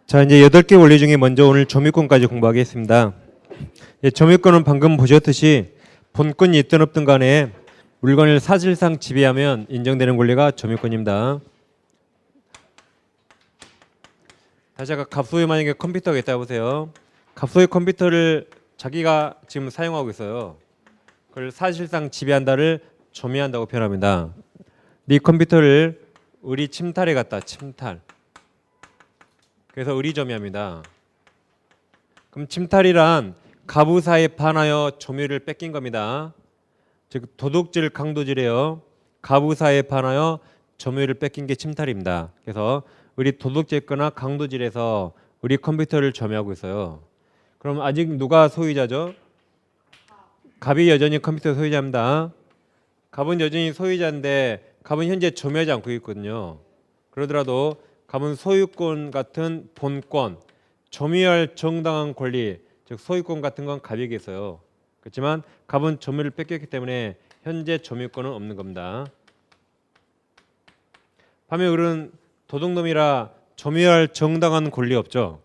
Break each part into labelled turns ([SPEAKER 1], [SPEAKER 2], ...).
[SPEAKER 1] 자, 이제 8개 원리 중에 먼저 오늘 점유권까지 공부하겠습니다. 점유권은 방금 보셨듯이 본권이 있든 없든 간에 물건을 사실상 지배하면 인정되는 권리가 점유권입니다. 다시 아까 갑소유 만약에 컴퓨터가 있다고 보세요. 갑소유 컴퓨터를 자기가 지금 사용하고 있어요. 그걸 사실상 지배한다를 점유한다고 표현합니다. 네 컴퓨터를 의리 침탈해 갔다. 침탈. 그래서 의리 점유합니다. 그럼 침탈이란 가부사에 반하여 점유를 뺏긴 겁니다. 즉 도둑질 강도질이에요. 가부사에 반하여 점유를 뺏긴 게 침탈입니다. 그래서 우리 도둑질거나 강도질에서 우리 컴퓨터를 점유하고 있어요. 그럼 아직 누가 소유자죠? 갑이 여전히 컴퓨터 소유자입니다. 갑은 여전히 소유자인데 갑은 현재 점유하지 않고 있거든요. 그러더라도 갑은 소유권 같은 본권, 점유할 정당한 권리, 즉 소유권 같은 건 갑에게 있어요. 그렇지만 갑은 점유를 뺏겼기 때문에 현재 점유권은 없는 겁니다. 반면 을은 도둑놈이라 점유할 정당한 권리 없죠.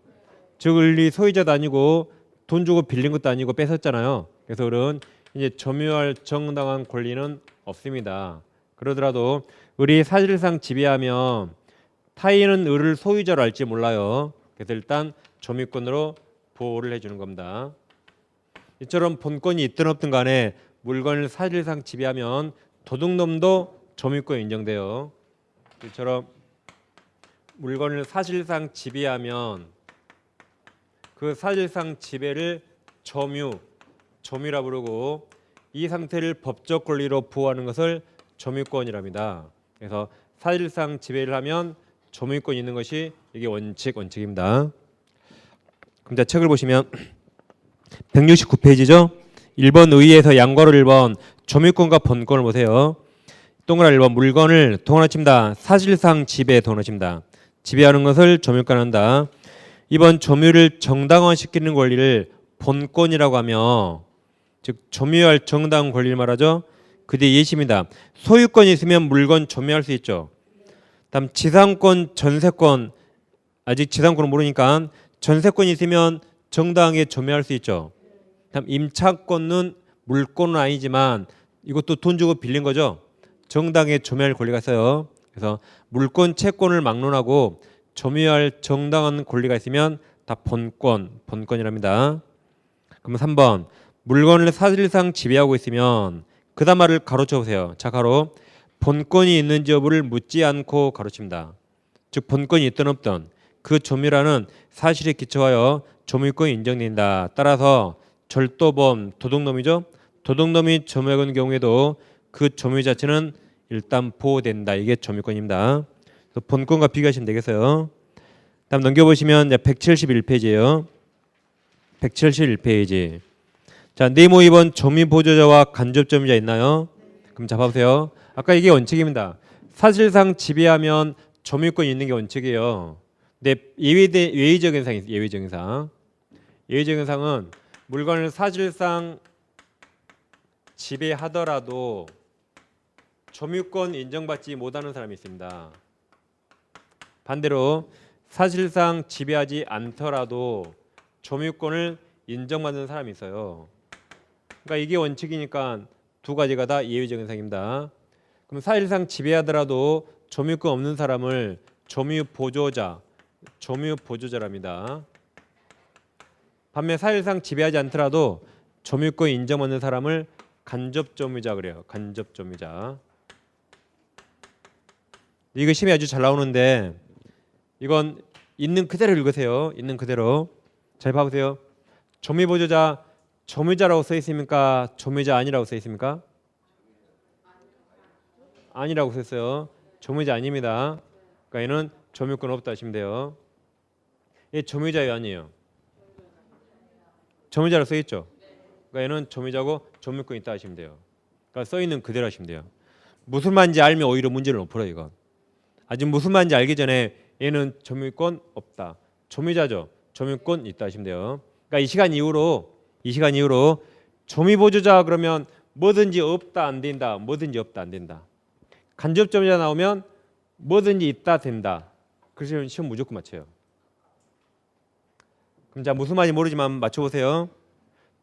[SPEAKER 1] 즉 을이 소유자도 아니고 돈 주고 빌린 것도 아니고 뺏었잖아요. 그래서 을은 이제 점유할 정당한 권리는 없습니다. 그러더라도 을이 사실상 지배하면 타인은 을을 소유자로 알지 몰라요. 그래서 일단 점유권으로 보호를 해주는 겁니다. 이처럼 본권이 있든 없든 간에 물건을 사실상 지배하면 도둑놈도 점유권 인정돼요. 이처럼 물건을 사실상 지배하면 그 사실상 지배를 점유라 부르고 이 상태를 법적 권리로 보호하는 것을 점유권이랍니다. 그래서 사실상 지배를 하면 점유권이 있는 것이 이게 원칙입니다. 그럼 자 책을 보시면 169페이지죠. 1번 의의에서 양괄호 1번 점유권과 본권을 보세요. 동그라미 1번 물건을 동원하칩니다. 사실상 지배 동원하칩니다. 지배하는 것을 점유권한다. 2번 점유를 정당화시키는 권리를 본권이라고 하며 즉 점유할 정당 권리를 말하죠. 그 뒤에 예시입니다. 소유권이 있으면 물건 점유할 수 있죠. 다음 지상권, 전세권 아직 지상권은 모르니까 전세권이 있으면 정당하게 점유할 수 있죠. 다음 임차권은 물권은 아니지만 이것도 돈 주고 빌린 거죠. 정당하게 점유할 권리가 있어요. 그래서 물권, 채권을 막론하고 점유할 정당한 권리가 있으면 다 본권이랍니다. 그럼 3번 물건을 사실상 지배하고 있으면 그 다음 말을 가로쳐 보세요. 자 가로 본권이 있는지 여부를 묻지 않고 가로칩니다. 즉 본권이 있든 없든 그 점유라는 사실에 기초하여 점유권이 인정된다. 따라서 절도범, 도둑놈이죠. 도둑놈이 점유하는 경우에도 그 점유 자체는 일단 보호된다. 이게 점유권입니다. 그래서 본권과 비교하시면 되겠어요. 다음 넘겨보시면 171페이지예요. 171페이지. 자, 네모 2번 점유보조자와 간접점유자 있나요? 그럼 잡아보세요. 아까 이게 원칙입니다. 사실상 지배하면 점유권이 있는 게 원칙이에요. 근데 예외적인 상이 있어요. 예외적인 상. 예외적인 상은 물건을 사실상 지배하더라도 점유권 인정받지 못하는 사람이 있습니다. 반대로 사실상 지배하지 않더라도 점유권을 인정받는 사람이 있어요. 그러니까 이게 원칙이니까 두 가지가 다 예외적인 상입니다. 그럼 사실상 지배하더라도 점유권 없는 사람을 점유보조자랍니다. 반면 사실상 지배하지 않더라도 점유권 인정받는 사람을 간접점유자 그래요. 간접점유자. 이거 시험에 아주 잘 나오는데 이건 있는 그대로 읽으세요. 있는 그대로. 잘 봐보세요. 점유보조자 점유자라고 써 있습니까? 점유자 아니라고 써 있습니까? 아니라고 써 있어요. 점유자 아닙니다. 그러니까 얘는 점유권 없다 하시면 돼요. 얘 점유자예요, 아니에요? 점유자로 써 있죠. 그러니까 얘는 점유자고 점유권 있다 하시면 돼요. 그러니까 써 있는 그대로 하시면 돼요. 무슨 말인지 알면 오히려 문제를 못 풀어요, 이건. 아직 무슨 말인지 알기 전에 얘는 점유권 없다. 점유자죠. 점유권 있다 하시면 돼요. 그러니까 이 시간 이후로 점유보조자 그러면 뭐든지 없다 안 된다. 뭐든지 없다 안 된다. 간접점유자 나오면 뭐든지 있다 된다. 그래서 시험 무조건 맞춰요. 그럼 자 무슨 말인지 모르지만 맞춰보세요.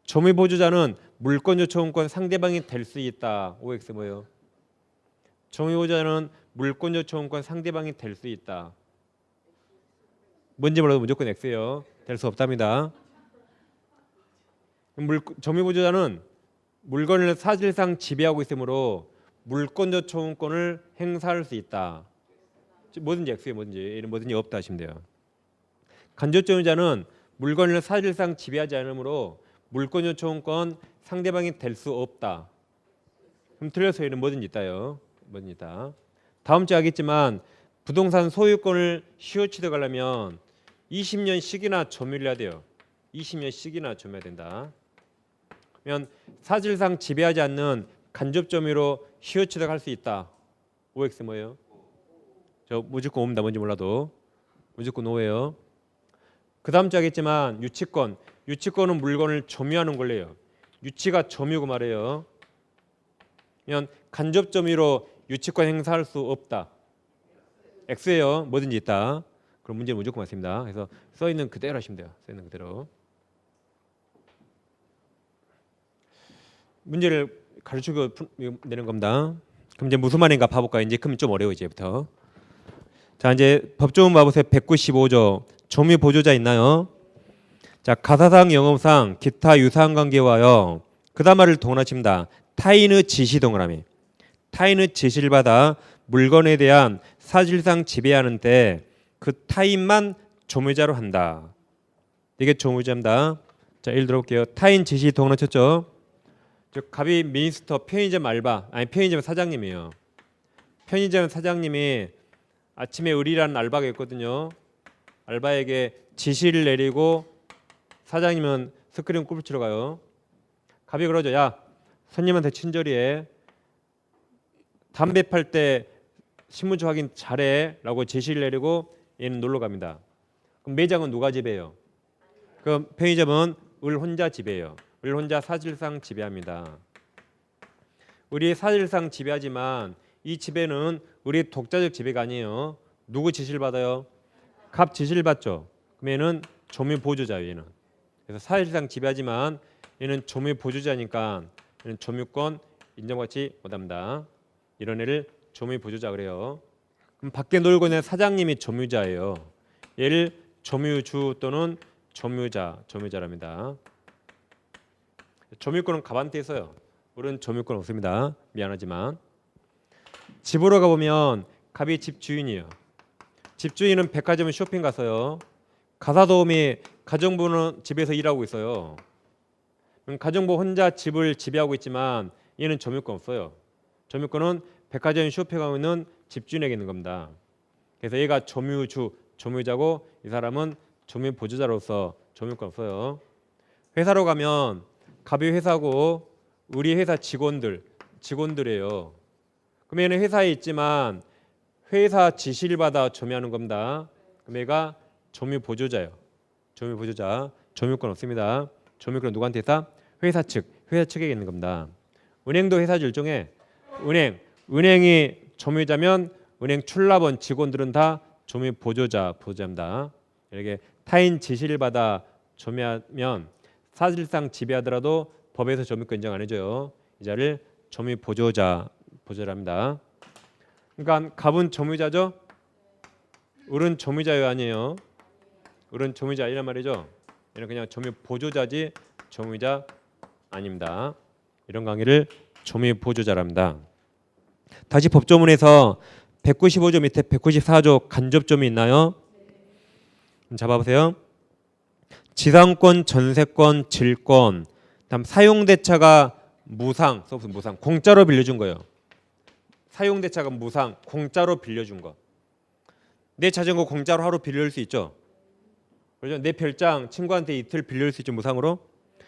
[SPEAKER 1] 점유 보조자는 물권 요청권 상대방이 될 수 있다. OX 뭐예요? 점유 보조자는 물권 요청권 상대방이 될 수 있다. 뭔지 몰라도 무조건 X예요. 될 수 없답니다. 점유 보조자는 물건을 사실상 지배하고 있으므로 물권 요청권을 행사할 수 있다. 뭐든지 X에 뭐든지 없다 하시면 돼요. 간접 점유자는 물건을 사실상 지배하지 않으므로 물권 요청권 상대방이 될 수 없다. 그럼 틀려서 얘는 뭐든지 있다요. 뭐든지 있다. 다음 주에 하겠지만 부동산 소유권을 시효 취득하려면 20년씩이나 점유를 해야 돼요. 20년씩이나 점유해야 된다. 그러면 사실상 지배하지 않는 간접 점유로 시효 취득할 수 있다. OX 뭐예요? 저 무조건 O입니다. 뭔지 몰라도 무조건 O예요. 그 다음 주에 하겠지만 유치권은 물건을 점유하는 권리예요. 유치가 점유고 말이에요. 그러면 간접 점유로 유치권 행사할 수 없다. X예요. 뭐든지 있다. 그럼 문제는 무조건 맞습니다. 그래서 써 있는 그대로 하시면 돼요. 써 있는 그대로. 문제를 가르치고 내는 겁니다. 그럼 이제 무슨 말인가 봐볼까요? 이제 그럼 좀 어려워 이제부터. 자 이제 법조문 봐보세요. 195조 점유 보조자 있나요? 자 가사상 영업상 기타 유사한 관계와요. 그다음 말을 동원하십니다. 타인의 지시 동그라미. 타인의 지시를 받아 물건에 대한 사실상 지배하는 때 그 타인만 점유자로 한다. 이게 점유자입니다. 자 예를 들어볼게요. 타인 지시 동원하셨죠? 즉 갑이 미니스터 편의점 알바 아니 편의점 사장님이에요. 편의점 사장님이 아침에 의리라는 알바가 있거든요. 알바에게 지시를 내리고 사장님은 스크린 골프 치러 가요. 갑이 그러죠. 야 손님한테 친절히 해. 담배 팔 때 신분증 확인 잘해 라고 지시를 내리고 얘는 놀러 갑니다. 그럼 매장은 누가 지배해요? 그럼 편의점은 을 혼자 지배해요. 을 혼자 사실상 지배합니다. 을이 사실상 지배하지만 이 지배는 을이 독자적 지배가 아니에요. 누구 지시를 받아요? 갑 지시를 받죠. 그럼 얘는 점유 보조자예요. 얘는. 그래서 사실상 지배하지만 얘는 점유 보조자니까 얘는 점유권 인정받지 못합니다. 이런 애를 점유 보조자 그래요. 그럼 밖에 놀고 있는 사장님이 점유자예요. 얘를 점유주 또는 점유자랍니다. 점유권은 갑한테 있어요. 우리는 점유권 없습니다. 미안하지만. 집으로 가보면 갑이 집주인이에요. 집주인은 백화점 쇼핑 가서요. 가사도우미 가정부는 집에서 일하고 있어요. 가정부 혼자 집을 지배하고 있지만 얘는 점유권 없어요. 점유권은 백화점 쇼핑하고 있는 집주인에게 있는 겁니다. 그래서 얘가 점유자고 이 사람은 점유 보조자로서 점유권 없어요. 회사로 가면 갑이 회사고 우리 회사 직원들이에요. 그럼 얘는 회사에 있지만 회사 지시를 받아 점유하는 겁니다. 그럼 얘가 점유 보조자예요. 점유 보조자. 점유권 없습니다. 점유권은 누구한테 있다? 회사 측에게 있는 겁니다. 은행도 회사죠. 일종의 은행이 점유자면 은행 출납원 직원들은 다 점유 보조자입니다. 이렇게 타인 지시를 받아 점유하면 사실상 지배하더라도 법에서 점유권 인정 안 해줘요. 이 자를 점유 보조자랍니다. 그러니까 갑은 점유자죠. 을은 점유자요 아니에요. 을은 점유자 아니란 말이죠. 얘는 그냥 점유 보조자지 점유자 아닙니다. 이런 관계를 점유 보조자랍니다. 다시 법조문에서 195조 밑에 194조 간접점이 있나요? 잡아보세요. 지상권, 전세권, 질권, 다음 사용대차가 무상, 공짜로 빌려준 거예요. 사용대차가 무상, 공짜로 빌려준 거. 내 자전거 공짜로 하루 빌릴 수 있죠. 그렇죠? 내 별장 친구한테 이틀 빌릴 수 있죠, 무상으로.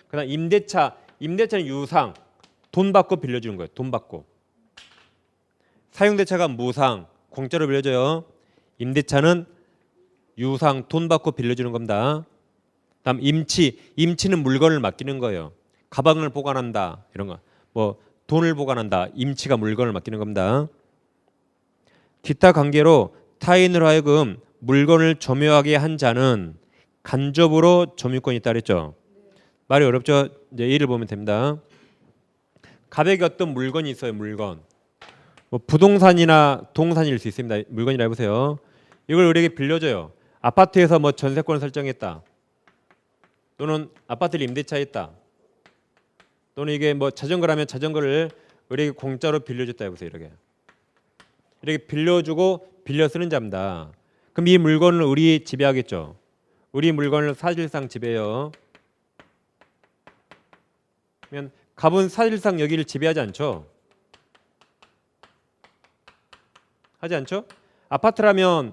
[SPEAKER 1] 그다음 임대차는 유상, 돈 받고 빌려주는 거예요. 돈 받고. 사용대차가 무상, 공짜로 빌려줘요. 임대차는 유상, 돈 받고 빌려주는 겁니다. 다음 임치는 물건을 맡기는 거예요. 가방을 보관한다 이런 거. 뭐 돈을 보관한다. 임치가 물건을 맡기는 겁니다. 기타 관계로 타인으로 하여금 물건을 점유하게 한 자는 간접으로 점유권이 있다 그랬죠. 말이 어렵죠? 이제 예를 보면 됩니다. 갑에게 어떤 물건이 있어요. 물건. 뭐 부동산이나 동산일 수 있습니다. 물건이라 해보세요. 이걸 우리에게 빌려줘요. 아파트에서 뭐 전세권을 설정했다. 또는 아파트를 임대차에 했다. 또는 이게 뭐 자전거라면 자전거를 우리에게 공짜로 빌려줬다 해보세요. 이렇게 빌려주고 빌려 쓰는 자입니다. 그럼 이 물건을 우리 지배하겠죠. 우리 물건을 사실상 지배해요. 그러면 갑은 사실상 여기를 지배하지 않죠. 하지 않죠? 아파트라면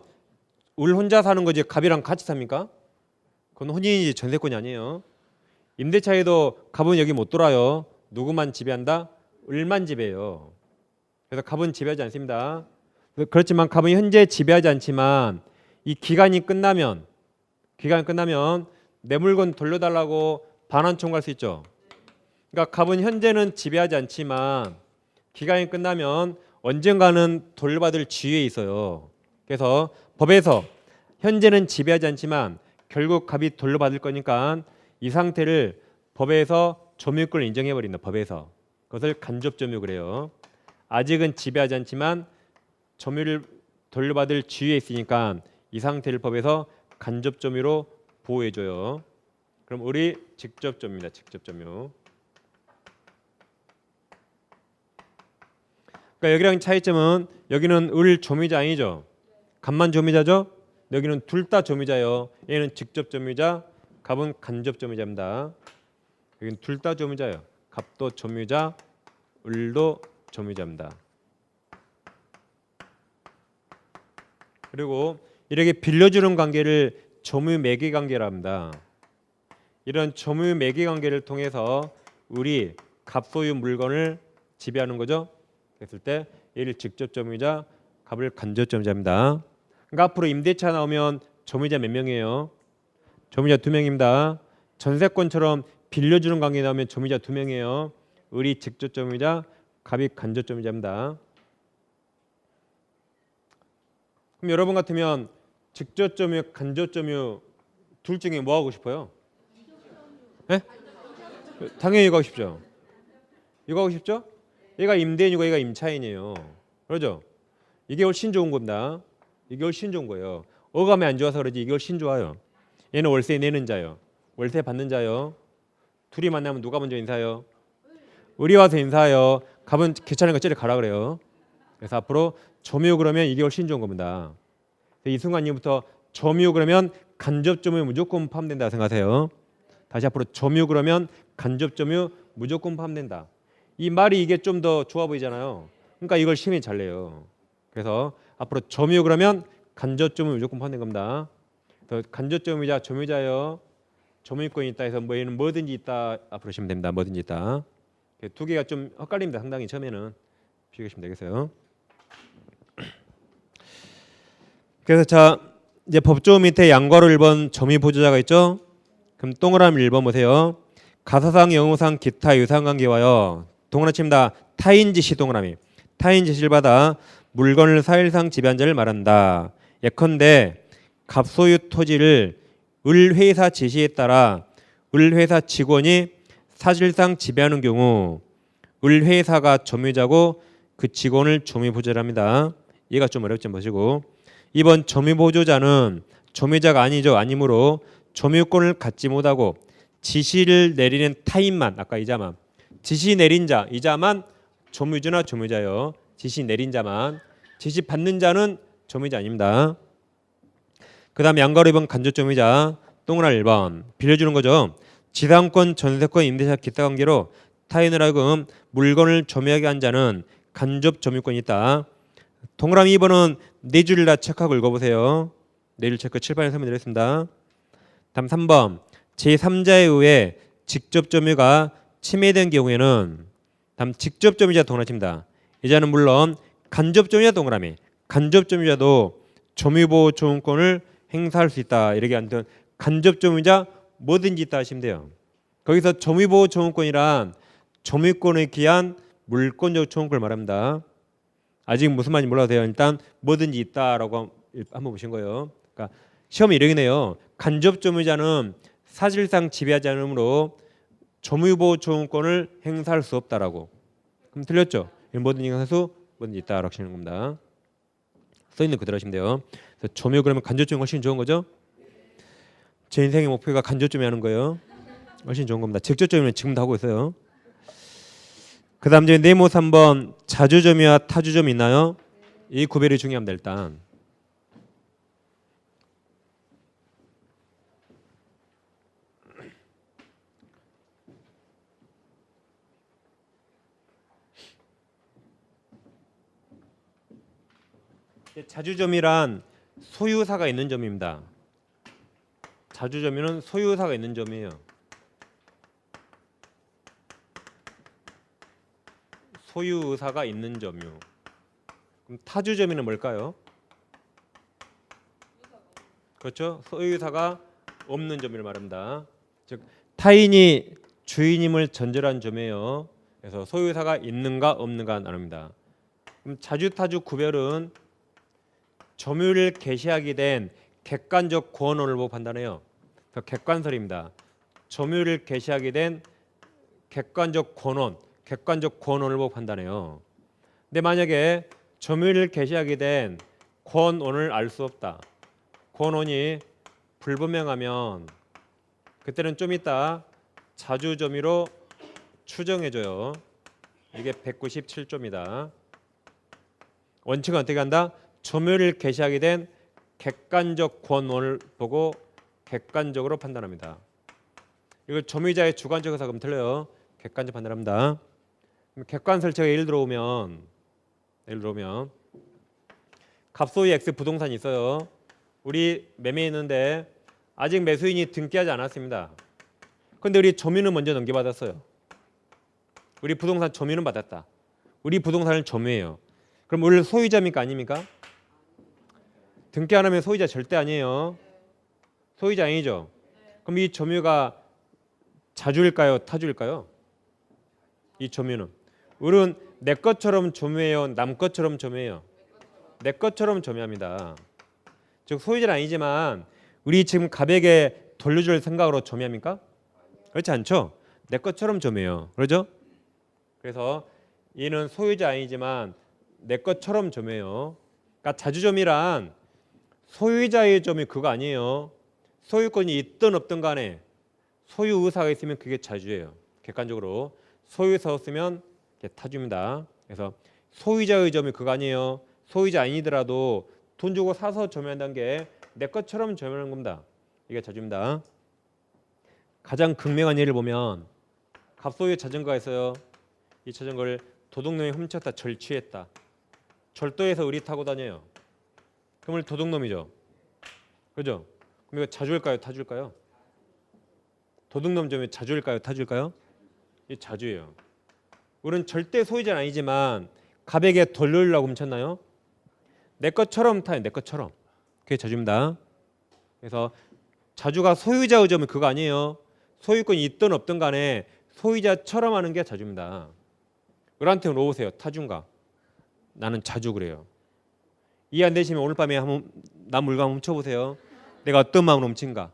[SPEAKER 1] 울 혼자 사는 거지 갑이랑 같이 삽니까? 그건 혼인이지 전세권이 아니에요. 임대차에도 갑은 여기 못 돌아요. 누구만 지배한다? 을만 지배해요. 그래서 갑은 지배하지 않습니다. 그렇지만 갑은 현재 지배하지 않지만 이 기간이 끝나면 내 물건 돌려달라고 반환 청구할 수 있죠. 그러니까 갑은 현재는 지배하지 않지만 기간이 끝나면 언젠가는 돌려받을 지위에 있어요. 그래서 법에서 현재는 지배하지 않지만 결국 갑이 돌려받을 거니까 이 상태를 법에서 점유권을 인정해버린다. 법에서. 그것을 간접점유 그래요. 아직은 지배하지 않지만 점유를 돌려받을 지위에 있으니까 이 상태를 법에서 간접점유로 보호해줘요. 그럼 우리 직접점유입니다. 직접점유. 그러니까 여기랑 차이점은 여기는 을 점유자 아니죠. 갑만 점유자죠. 여기는 둘 다 점유자예요. 얘는 직접 점유자, 갑은 간접 점유자입니다. 여기는 둘 다 점유자예요. 갑도 점유자, 을도 점유자입니다. 그리고 이렇게 빌려주는 관계를 점유 매개 관계라 합니다. 이런 점유 매개 관계를 통해서 우리 갑 소유 물건을 지배하는 거죠. 그랬을 때 얘를 직접 점유자, 갑을 간접 점유자입니다. 그러니까 앞으로 임대차 나오면 점유자 몇 명이에요? 점유자 2명입니다. 전세권처럼 빌려주는 관계 나오면 점유자 2명이에요. 을이 직접 점유자, 갑이 간접 점유자입니다. 그럼 여러분 같으면 직접 점유, 간접 점유 둘 중에 뭐 하고 싶어요? 네? 당연히 이거 하고 싶죠. 이거 하고 싶죠? 얘가 임대인이고 얘가 임차인이에요. 그러죠? 이게 훨씬 좋은 겁니다. 이게 훨씬 좋은 거예요. 어감이 안 좋아서 그러지 이게 훨씬 좋아요. 얘는 월세 내는 자요. 월세 받는 자요. 둘이 만나면 누가 먼저 인사해요? 을이 와서 인사해요. 갑은 귀찮은 거 저리 가라 그래요. 그래서 앞으로 점유 그러면 이게 훨씬 좋은 겁니다. 이 순간부터 점유 그러면 간접 점유 무조건 포함된다 생각하세요. 다시 앞으로 점유 그러면 간접 점유 무조건 포함된다. 이 말이 이게 좀 더 좋아 보이잖아요. 그러니까 이걸 시험에 잘 내요. 그래서 앞으로 점유 그러면 간접 점유 무조건 포함된 겁니다. 간접 점유자, 점유자요. 점유권이 있다 해서 뭐 얘는 뭐든지 있다 앞으로 시면 됩니다. 뭐든지 있다. 두 개가 좀 헷갈립니다. 상당히 처음에는 비교하시면 되겠어요. 그래서 자 이제 법조 밑에 양괄호 1번 점유 보조자가 있죠. 그럼 동그라미 1번 보세요. 가사상, 영어상, 기타 유상관계와요. 동그라미 칩니다. 타인 지시 동그라미. 타인 지시를 받아 물건을 사실상 지배한 자를 말한다. 예컨대 갑소유 토지를 을회사 지시에 따라 을회사 직원이 사실상 지배하는 경우 을회사가 점유자고 그 직원을 점유보조자라 합니다. 얘가 좀 어렵지 보시고 2번 점유보조자는 점유자가 아니죠. 아니므로 점유권을 갖지 못하고 지시를 내리는 타인만 아까 이자만 지시 내린 자 이자만 점유주나 점유자요. 지시 내린 자만 지시 받는 자는 점유자 아닙니다. 그 다음에 양괄호 2번 간접 점유자 동그라미 1번 빌려주는 거죠. 지상권, 전세권, 임대차 기타 관계로 타인을 하여금 물건을 점유하게 한 자는 간접 점유권이 있다. 동그라미 2번은 네 줄을 다 체크하고 읽어보세요. 네 줄 체크 칠판에 설명드렸습니다. 다음 3번 제3자에 의해 직접 점유가 침해된 경우에는 다음 직접 점유자 동그라미 칩니다. 이자는 물론 간접 점유자 동그라미 간접 점유자도 점유보호 조언권을 행사할 수 있다. 이렇게 한든 간접 점유자 뭐든지 있다 하시면 돼요. 거기서 점유보호 조언권이란 점유권에 기한 물권적 조언권을 말합니다. 아직 무슨 말인지 몰라도 돼요. 일단 뭐든지 있다라고 한번 보신 거예요. 그러니까 시험이 이러긴 해요. 간접점유자는 사실상 지배하지 않으므로 점유보호조항권을 행사할 수 없다라고. 그럼 틀렸죠? 모든 인간수 뭐든지 있다라고 하시는 겁니다. 써 있는 그대로 하시면 돼요. 그래서 점유 그러면 간접점이 훨씬 좋은 거죠? 제 인생의 목표가 간접점이 하는 거예요. 훨씬 좋은 겁니다. 직접점유는 지금도 하고 있어요. 그 다음 이제 네모 3번 자주점유와 타주점이 있나요? 이 구별이 중요합니다. 일단 자주점이란 소유사가 있는 점입니다. 자주점유는 소유사가 있는 점이에요. 소유의사가 있는 점유. 그럼 타주점유는 뭘까요? 그렇죠? 소유의사가 없는 점유를 말합니다. 즉 타인이 주인임을 전제한 점이에요. 그래서 소유의사가 있는가 없는가 나눕니다. 그럼 자주타주 구별은 점유를 개시하게 된 객관적 권원을 보고 판단해요. 그래서 객관설입니다. 점유를 개시하게 된 객관적 권원을 보고 판단해요. 근데 만약에 점유를 개시하게 된 권원을 알 수 없다. 권원이 불분명하면 그때는 좀 이따 자주점유로 추정해줘요. 이게 197조입니다. 원칙은 어떻게 한다? 점유를 개시하게 된 객관적 권원을 보고 객관적으로 판단합니다. 이걸 점유자의 주관적 의사가 그럼 틀려요. 객관적 판단합니다. 객관 설치가 예를 들어오면 갑소유 X 부동산이 있어요. 우리 매매에 있는데 아직 매수인이 등기하지 않았습니다. 그런데 우리 점유는 먼저 넘겨받았어요. 우리 부동산 점유는 받았다. 우리 부동산을 점유해요. 그럼 우리 소유자입니까 아닙니까? 등기 안 하면 소유자 절대 아니에요. 소유자 아니죠. 그럼 이 점유가 자주일까요? 타주일까요? 이 점유는 우리는 내 것처럼 점유해요? 남 것처럼 점유해요? 내 것처럼 점유합니다. 즉 소유자는 아니지만 우리 지금 갑에게 돌려줄 생각으로 점유합니까? 그렇지 않죠? 내 것처럼 점유해요. 그러죠? 그래서 얘는 소유자 아니지만 내 것처럼 점유해요. 그러니까 자주점유란 소유자의 점이 그거 아니에요. 소유권이 있든 없든 간에 소유 의사가 있으면 그게 자주예요. 객관적으로 소유의사가 없으면 타주입니다. 그래서 소유자의 점이 그거 아니에요. 소유자 아니더라도 돈 주고 사서 점유한다는 게 내 것처럼 점유하는 겁니다. 이게 자주입니다. 가장 극명한 예를 보면 갑소유 자전거가 있어요. 이 자전거를 도둑놈이 훔쳤다, 절취했다. 절도해서 우리 타고 다녀요. 그러면 도둑놈이죠. 그죠? 그럼 이거 자주일까요? 타주일까요? 도둑놈 점이 자주일까요? 타주일까요? 이 자주예요. 우리는 절대 소유자는 아니지만 갑에게 돌려주려고 훔쳤나요? 내 것처럼 타요. 내 것처럼. 그게 자주입니다. 그래서 자주가 소유자의 점은 그거 아니에요. 소유권이 있든 없든 간에 소유자처럼 하는 게 자주입니다. 우리한테 물어보세요. 타주인가? 나는 자주 그래요. 이해 안 되시면 오늘 밤에 한번 나 물건 훔쳐보세요. 내가 어떤 마음으로 훔친가?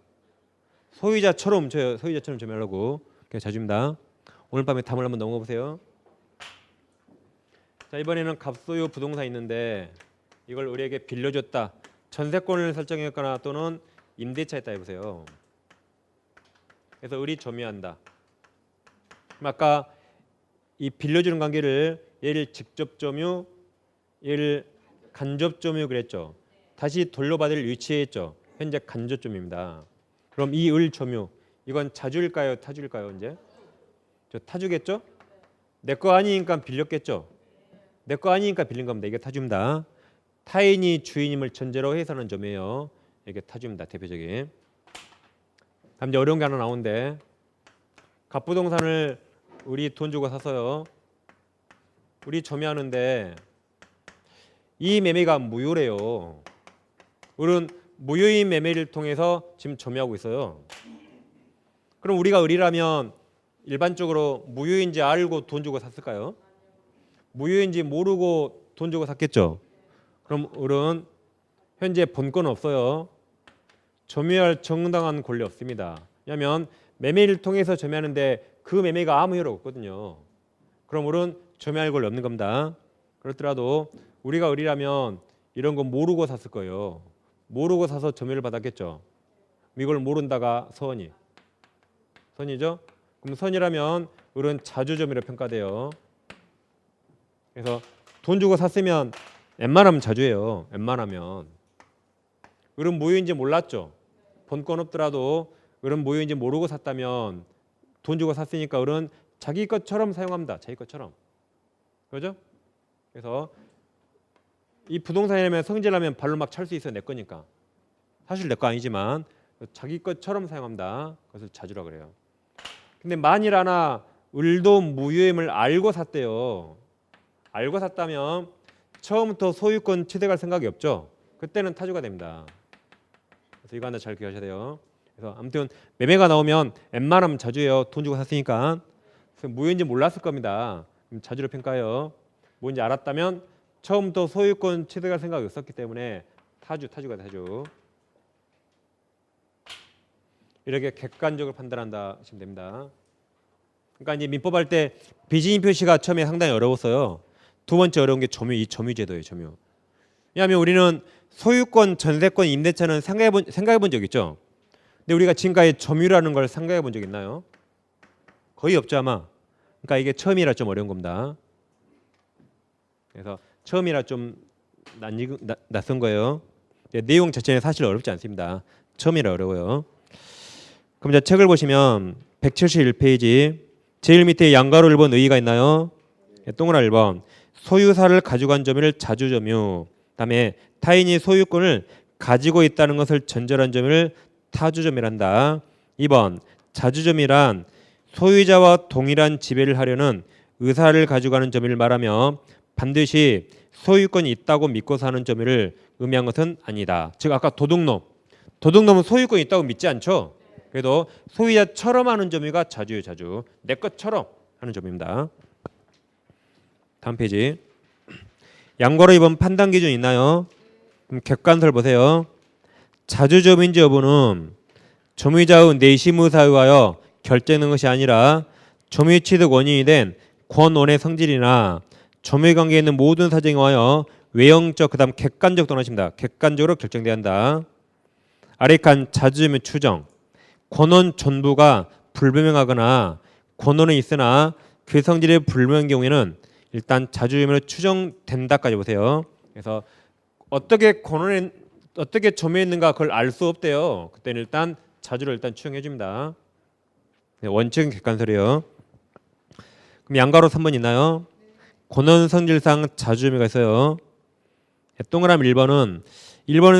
[SPEAKER 1] 소유자처럼 훔쳐요. 소유자처럼 점유하려고. 그게 자주입니다. 오늘 밤에 담을 한번 넘어가 보세요. 자, 이번에는 갑소유 부동산 있는데 이걸 우리에게 빌려줬다. 전세권을 설정했거나 또는 임대차 했다 해보세요. 그래서 우리 점유한다. 그럼 아까 이 빌려주는 관계를 얘를 직접 점유, 얘를 간접 점유 그랬죠. 다시 돌려받을 위치에 있죠. 현재 간접 점유입니다. 그럼 이 을 점유 이건 자주일까요? 타주일까요? 이제 저 타주겠죠? 내 거 아니니까 빌렸겠죠. 내 거 아니니까 빌린 겁니다. 이게 타주입니다. 타인이 주인임을 전제로 해서는 점이에요. 이게 타주입니다. 대표적인. 다음 이제 어려운 게 하나 나오는데 갑부동산을 우리 돈 주고 사서요. 우리 점유하는데 이 매매가 무효래요. 우리는 무효인 매매를 통해서 지금 점유하고 있어요. 그럼 우리가 을이라면 일반적으로 무효인지 알고 돈 주고 샀을까요? 무효인지 모르고 돈 주고 샀겠죠. 그럼 을은 현재 본권 없어요. 점유할 정당한 권리 없습니다. 왜냐하면 매매를 통해서 점유하는데 그 매매가 아무 효력 없거든요. 그럼 우리는 점유할 권리 없는 겁니다. 그렇더라도 우리가 을이라면 이런 거 모르고 샀을 거예요. 모르고 사서 점유를 받았겠죠. 이걸 모른다가 선이죠. 그럼 선이라면 을은 자주점유로 평가돼요. 그래서 돈 주고 샀으면 웬만하면 자주예요. 웬만하면. 을은 무효인지 몰랐죠. 본권 없더라도 을은 무효인지 모르고 샀다면 돈 주고 샀으니까 을은 자기 것처럼 사용합니다. 자기 것처럼. 그죠? 그래서 이 부동산이라면 성질하면 발로 막 찰 수 있어요. 내 거니까. 사실 내 거 아니지만 자기 것처럼 사용합니다. 그것을 자주라 그래요. 근데 만일 하나 을도 무효임을 알고 샀대요. 알고 샀다면 처음부터 소유권 취득할 생각이 없죠. 그때는 타주가 됩니다. 그래서 이거 하나 잘 기억하셔야 돼요. 그래서 아무튼 매매가 나오면 웬만하면 자주예요. 돈 주고 샀으니까. 그래서 무효인지 몰랐을 겁니다. 그럼 자주로 평가해요. 뭔지 알았다면 처음부터 소유권 취득할 생각이 없었기 때문에 타주가 타주. 이렇게 객관적으로 판단한다 하시면 됩니다. 그러니까 이제 민법 할 때 비진입 표시가 처음에 상당히 어려웠어요. 두 번째 어려운 게 이 점유제도예요. 점유. 왜냐하면 우리는 소유권, 전세권, 임대차는 생각해 본 적 있죠. 근데 우리가 지금까지 점유라는 걸 생각해 본 적 있나요? 거의 없죠 아마. 그러니까 이게 처음이라 좀 어려운 겁니다. 그래서 처음이라 좀 낯선 거예요. 내용 자체는 사실 어렵지 않습니다. 처음이라 어려워요. 그럼 이제 책을 보시면 171페이지 제일 밑에 양가로 1번 의의가 있나요? 동그란 1번 소유사를 가져간 점유를 자주점유. 그다음에 타인이 소유권을 가지고 있다는 것을 전제한 점유를 타주점유란다. 2번 자주점유란 소유자와 동일한 지배를 하려는 의사를 가져가는 점유를 말하며 반드시 소유권이 있다고 믿고 사는 점유를 의미한 것은 아니다. 즉 아까 도둑놈은 소유권이 있다고 믿지 않죠. 그래도 소유자처럼 하는 점유가 자주예요. 자주. 내 것처럼 하는 점유입니다. 다음 페이지. 양거로 2번 판단 기준 있나요? 그럼 객관설 보세요. 자주점유인지 여부는 점유자의 내심 의사에 의하여 결정되는 것이 아니라 점유 취득 원인이 된 권원의 성질이나 점유 관계에 있는 모든 사정에 의하여 외형적 그다음 객관적 또나십니다. 객관적으로 결정돼야 한다. 아래 칸 자주점유 추정. 권원 전부가 불분명하거나 권원은 있으나 그 성질이 불분명한 경우에는 일단 자주점유로 추정된다까지 보세요. 그래서 어떻게 점유했는가 그걸 알 수 없대요. 그때는 일단 자주를 일단 추정해 줍니다. 원칙은 객관설이에요. 그럼 양가로 3번 있나요? 권원 성질상 자주점유가 있어요. 동그라미 1번은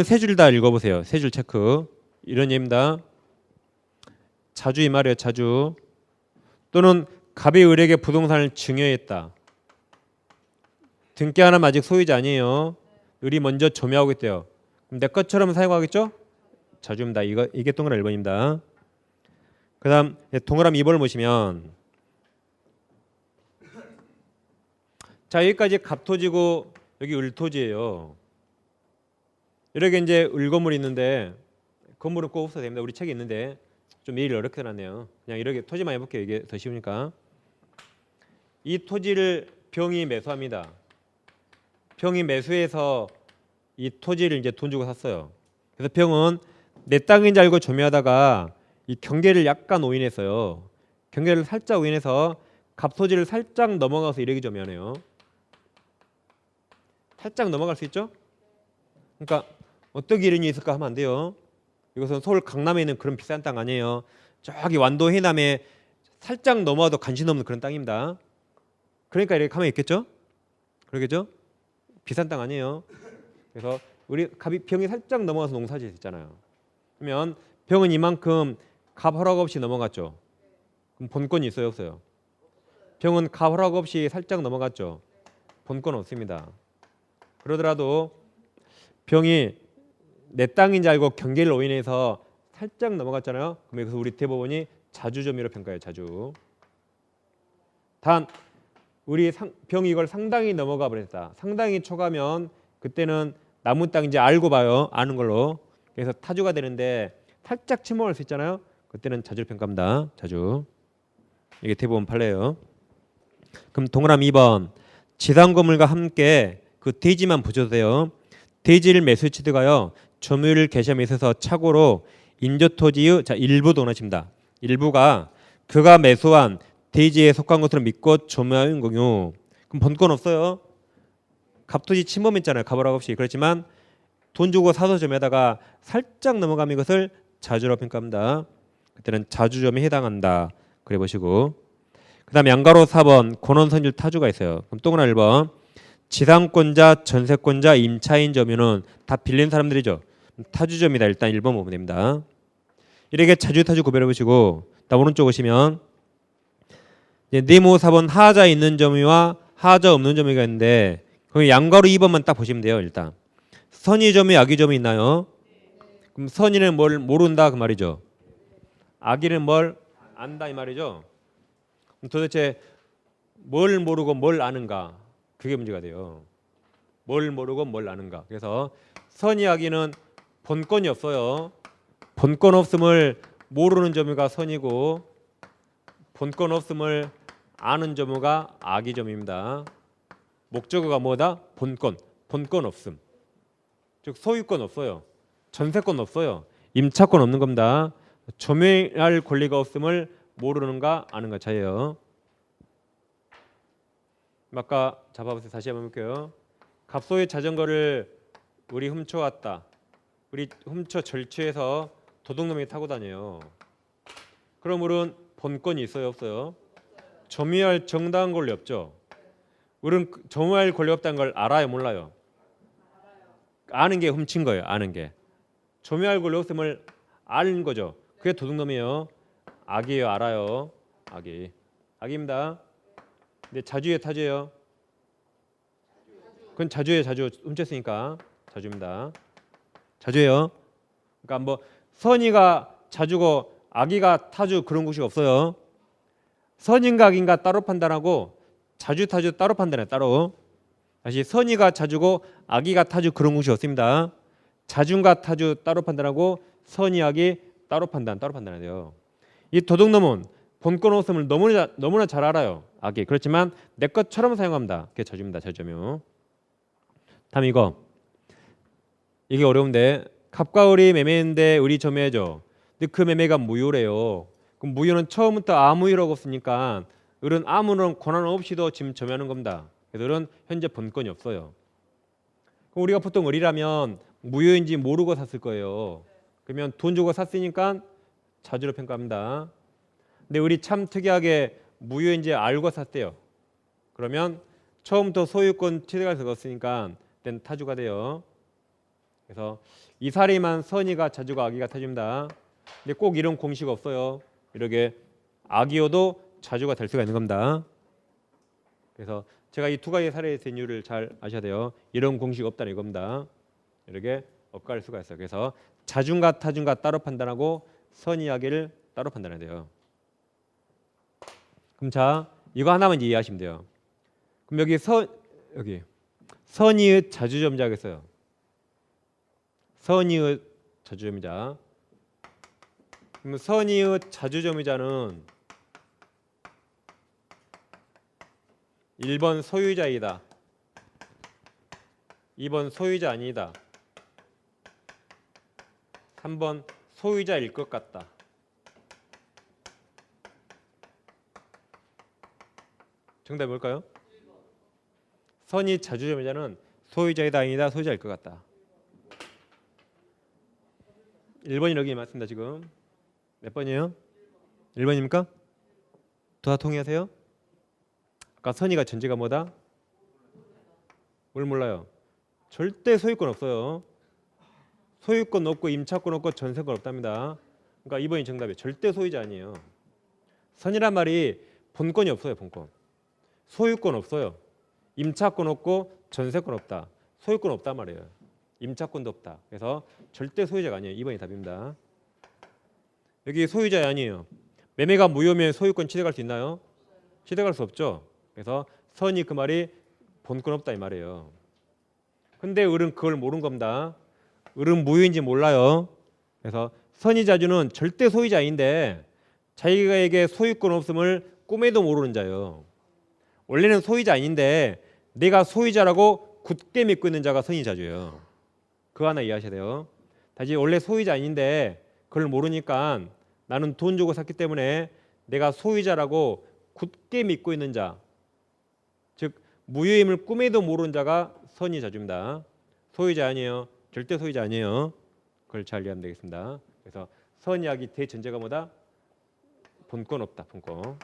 [SPEAKER 1] 세 줄 다 읽어보세요. 세 줄 체크. 이런 얘기입니다. 자주 이 말이에요. 자주. 또는 갑이 을에게 부동산을 증여했다. 등기하는 아직 소유자 아니에요. 을이 먼저 점유하고 있대요. 그럼 내 것처럼 사용하겠죠? 자주입니다. 이게 동그라미 1번입니다. 그 다음 동그라미 2번을 보시면 자 여기까지 갑토지고 여기 을토지예요. 이렇게 이제 을건물이 있는데 건물은 꼭 없어도 됩니다. 우리 책에 있는데 좀 얘기를 어렵게 해놨네요. 그냥 이렇게 토지만 해볼게요. 이게 더 쉬우니까. 이 토지를 병이 매수합니다. 병이 매수해서 이 토지를 이제 돈 주고 샀어요. 그래서 병은 내 땅인 줄 알고 점유하다가 이 경계를 약간 오인했어요. 경계를 살짝 오인해서 갑토지를 살짝 넘어가서 이렇게 점유하네요. 살짝 넘어갈 수 있죠? 그러니까 어떻게 이런 일이 있을까 하면 안 돼요. 이것은 서울 강남에 있는 그런 비싼 땅 아니에요. 저기 완도 해남에 살짝 넘어와도 간신 없는 그런 땅입니다. 그러니까 이렇게 가만히 있겠죠? 그러겠죠? 비싼 땅 아니에요. 그래서 우리 병이 살짝 넘어가서 농사질 수 있잖아요. 그러면 병은 이만큼 갑 허락 없이 넘어갔죠. 그럼 본권이 있어요, 없어요? 병은 갑 허락 없이 살짝 넘어갔죠. 본권 없습니다. 그러더라도 병이 내 땅인 줄 알고 경계를 오인해서 살짝 넘어갔잖아요. 그럼 여기서 우리 대법원이 자주점유로 평가해요. 자주. 단 우리 병이 이걸 상당히 넘어가 버렸다. 상당히 초과면 그때는 남은 땅인지 알고 봐요. 아는 걸로. 그래서 타주가 되는데 살짝 침범할 수 있잖아요. 그때는 자주를 평가합니다. 자주. 이게 대부분 판례예요. 그럼 동그라미 2번. 지상 건물과 함께 그 대지만 보셔도 돼요. 대지를 매수 취득하여 점유율 개시함에 있어서 착오로 인조토지의 일부 동원하십니다. 일부가 그가 매수한 대지에 속한 것으로 믿고 점유하는 경우 그럼 본권 없어요. 갑토지 침범했잖아요. 가벌학 없이. 그렇지만 돈 주고 사서 점에다가 살짝 넘어가면 이것을 자주로 평가합니다. 그때는 자주점에 해당한다. 그래 보시고. 그다음에 양가로 4번 권원선율 타주가 있어요. 그럼 동그라미 1번 지상권자, 전세권자, 임차인 점유는 다 빌린 사람들이죠. 타주점이다. 일단 1번 보면 됩니다. 이렇게 자주 타주 구별해 보시고 나 오른쪽 오시면 네모 4번 하자 있는 점유와 하자 없는 점유가 있는데 거기 양가로 2번만 딱 보시면 돼요. 일단 선의 점유, 악의 점유 있나요? 그럼 선의는 뭘 모른다 그 말이죠. 악의는 뭘 안다 이 말이죠. 그럼 도대체 뭘 모르고 뭘 아는가? 그게 문제가 돼요. 뭘 모르고 뭘 아는가? 그래서 선의 악의는 본권이 없어요. 본권 없음을 모르는 점유가 선이고 본권 없음을 아는 점유가 악의 점유입니다. 목적어가 뭐다? 본권. 본권 없음. 즉 소유권 없어요. 전세권 없어요. 임차권 없는 겁니다. 점유할 권리가 없음을 모르는가 아는가 차이예요. 아까 잡아보세요. 다시 한번 볼게요. 갑소의 자전거를 우리 훔쳐왔다. 우리 훔쳐 절취해서 도둑놈이 타고 다녀요. 그럼 우리는 본권이 있어요 없어요? 점유할 정당한 권리 없죠. 우리는 점유할 권리 없다는 걸 알아요 몰라요? 아는 게 훔친 거예요. 아는 게. 점유할 권리 없음을 아는 거죠. 그게 도둑놈이에요. 악이에요. 알아요. 악이. 악입니다. 근데 자주예요 타주예요? 그건 자주예요. 자주 훔쳤으니까 자주입니다. 자주예요. 그러니까 뭐 선의가 자주고 악의가 타주 그런 곳이 없어요. 선인가 악인가 따로 판단하고 자주 타주 따로 판단해요. 따로. 다시 선의가 자주고 악의가 타주 그런 곳이 없습니다. 자주가 타주 따로 판단하고 선의 악이 따로 판단해야 돼요. 이 도둑놈은 본권 없음을 너무나 잘 알아요. 악이. 그렇지만 내 것처럼 사용합니다. 그게 자주입니다. 자주점유. 다음 이게 어려운데 갑과 을이 매매인데 을이 점유해줘. 근데 그 매매가 무효래요. 그럼 무효는 처음부터 아무 일 없으니까 을은 아무런 권한 없이도 지금 점유하는 겁니다. 그래서 을은 현재 본권이 없어요. 그럼 우리가 보통 을이라면 무효인지 모르고 샀을 거예요. 그러면 돈 주고 샀으니까 자주로 평가합니다. 근데 을이 참 특이하게 무효인지 알고 샀대요. 그러면 처음부터 소유권 취득할 수가 없으니까 그때는 타주가 돼요. 그래서 이 사례만 선의가 자주가 악의가 타주입니다. 근데 꼭 이런 공식 없어요. 이렇게 악의여도 자주가 될 수가 있는 겁니다. 그래서 제가 이 두 가지 사례의 이유를 잘 아셔야 돼요. 이런 공식 없다는 이겁니다. 이렇게 엇갈 수가 있어요. 그래서 자중과 타중과 따로 판단하고 선의 악의를 따로 판단해야 돼요. 그럼 자 이거 하나만 이해하시면 돼요. 그럼 여기 선의의 자주점자가 있어요. 선의의 자주점자. 그럼 선의의 자주점유자는 1번 소유자이다. 2번 소유자 아니다. 3번 소유자일 것 같다. 정답이 뭘까요? 선의 자주점유자는 소유자이다 아니다. 소유자일 것 같다. 1번이 여기 맞습니다. 지금 몇 번이에요? 1번입니까? 다 동의하세요? 아까 선의가 전제가 뭐다? 뭘 몰라요? 절대 소유권 없어요. 소유권 없고 임차권 없고 전세권 없답니다. 그러니까 2번이 정답이에요. 절대 소유자 아니에요. 선이란 말이 본권이 없어요. 본권. 소유권 없어요. 임차권 없고 전세권 없다. 소유권 없단 말이에요. 임차권도 없다. 그래서 절대 소유자가 아니에요. 2번이 답입니다. 여기 소유자 아니에요. 매매가 무효면 소유권 취득할 수 있나요? 취득할 수 없죠. 그래서 선이 그 말이 본권 없다 이 말이에요. 근데 을은 그걸 모르는 겁니다. 을은 무효인지 몰라요. 그래서 선의자주는 절대 소유자 아닌데 자기가에게 소유권 없음을 꿈에도 모르는 자예요. 원래는 소유자 아닌데 내가 소유자라고 굳게 믿고 있는 자가 선의자주예요. 그거 하나 이해하셔야 돼요. 다시 원래 소유자 아닌데 그걸 모르니까 나는 돈 주고 샀기 때문에 내가 소유자라고 굳게 믿고 있는 자, 즉 무효임을 꿈에도 모르는 자가 선의자주입니다. 소유자 아니에요. 절대 소유자 아니에요. 그걸 잘 이해하면 되겠습니다. 그래서 선의하기 대전제가 뭐다? 본권 없다. 본권.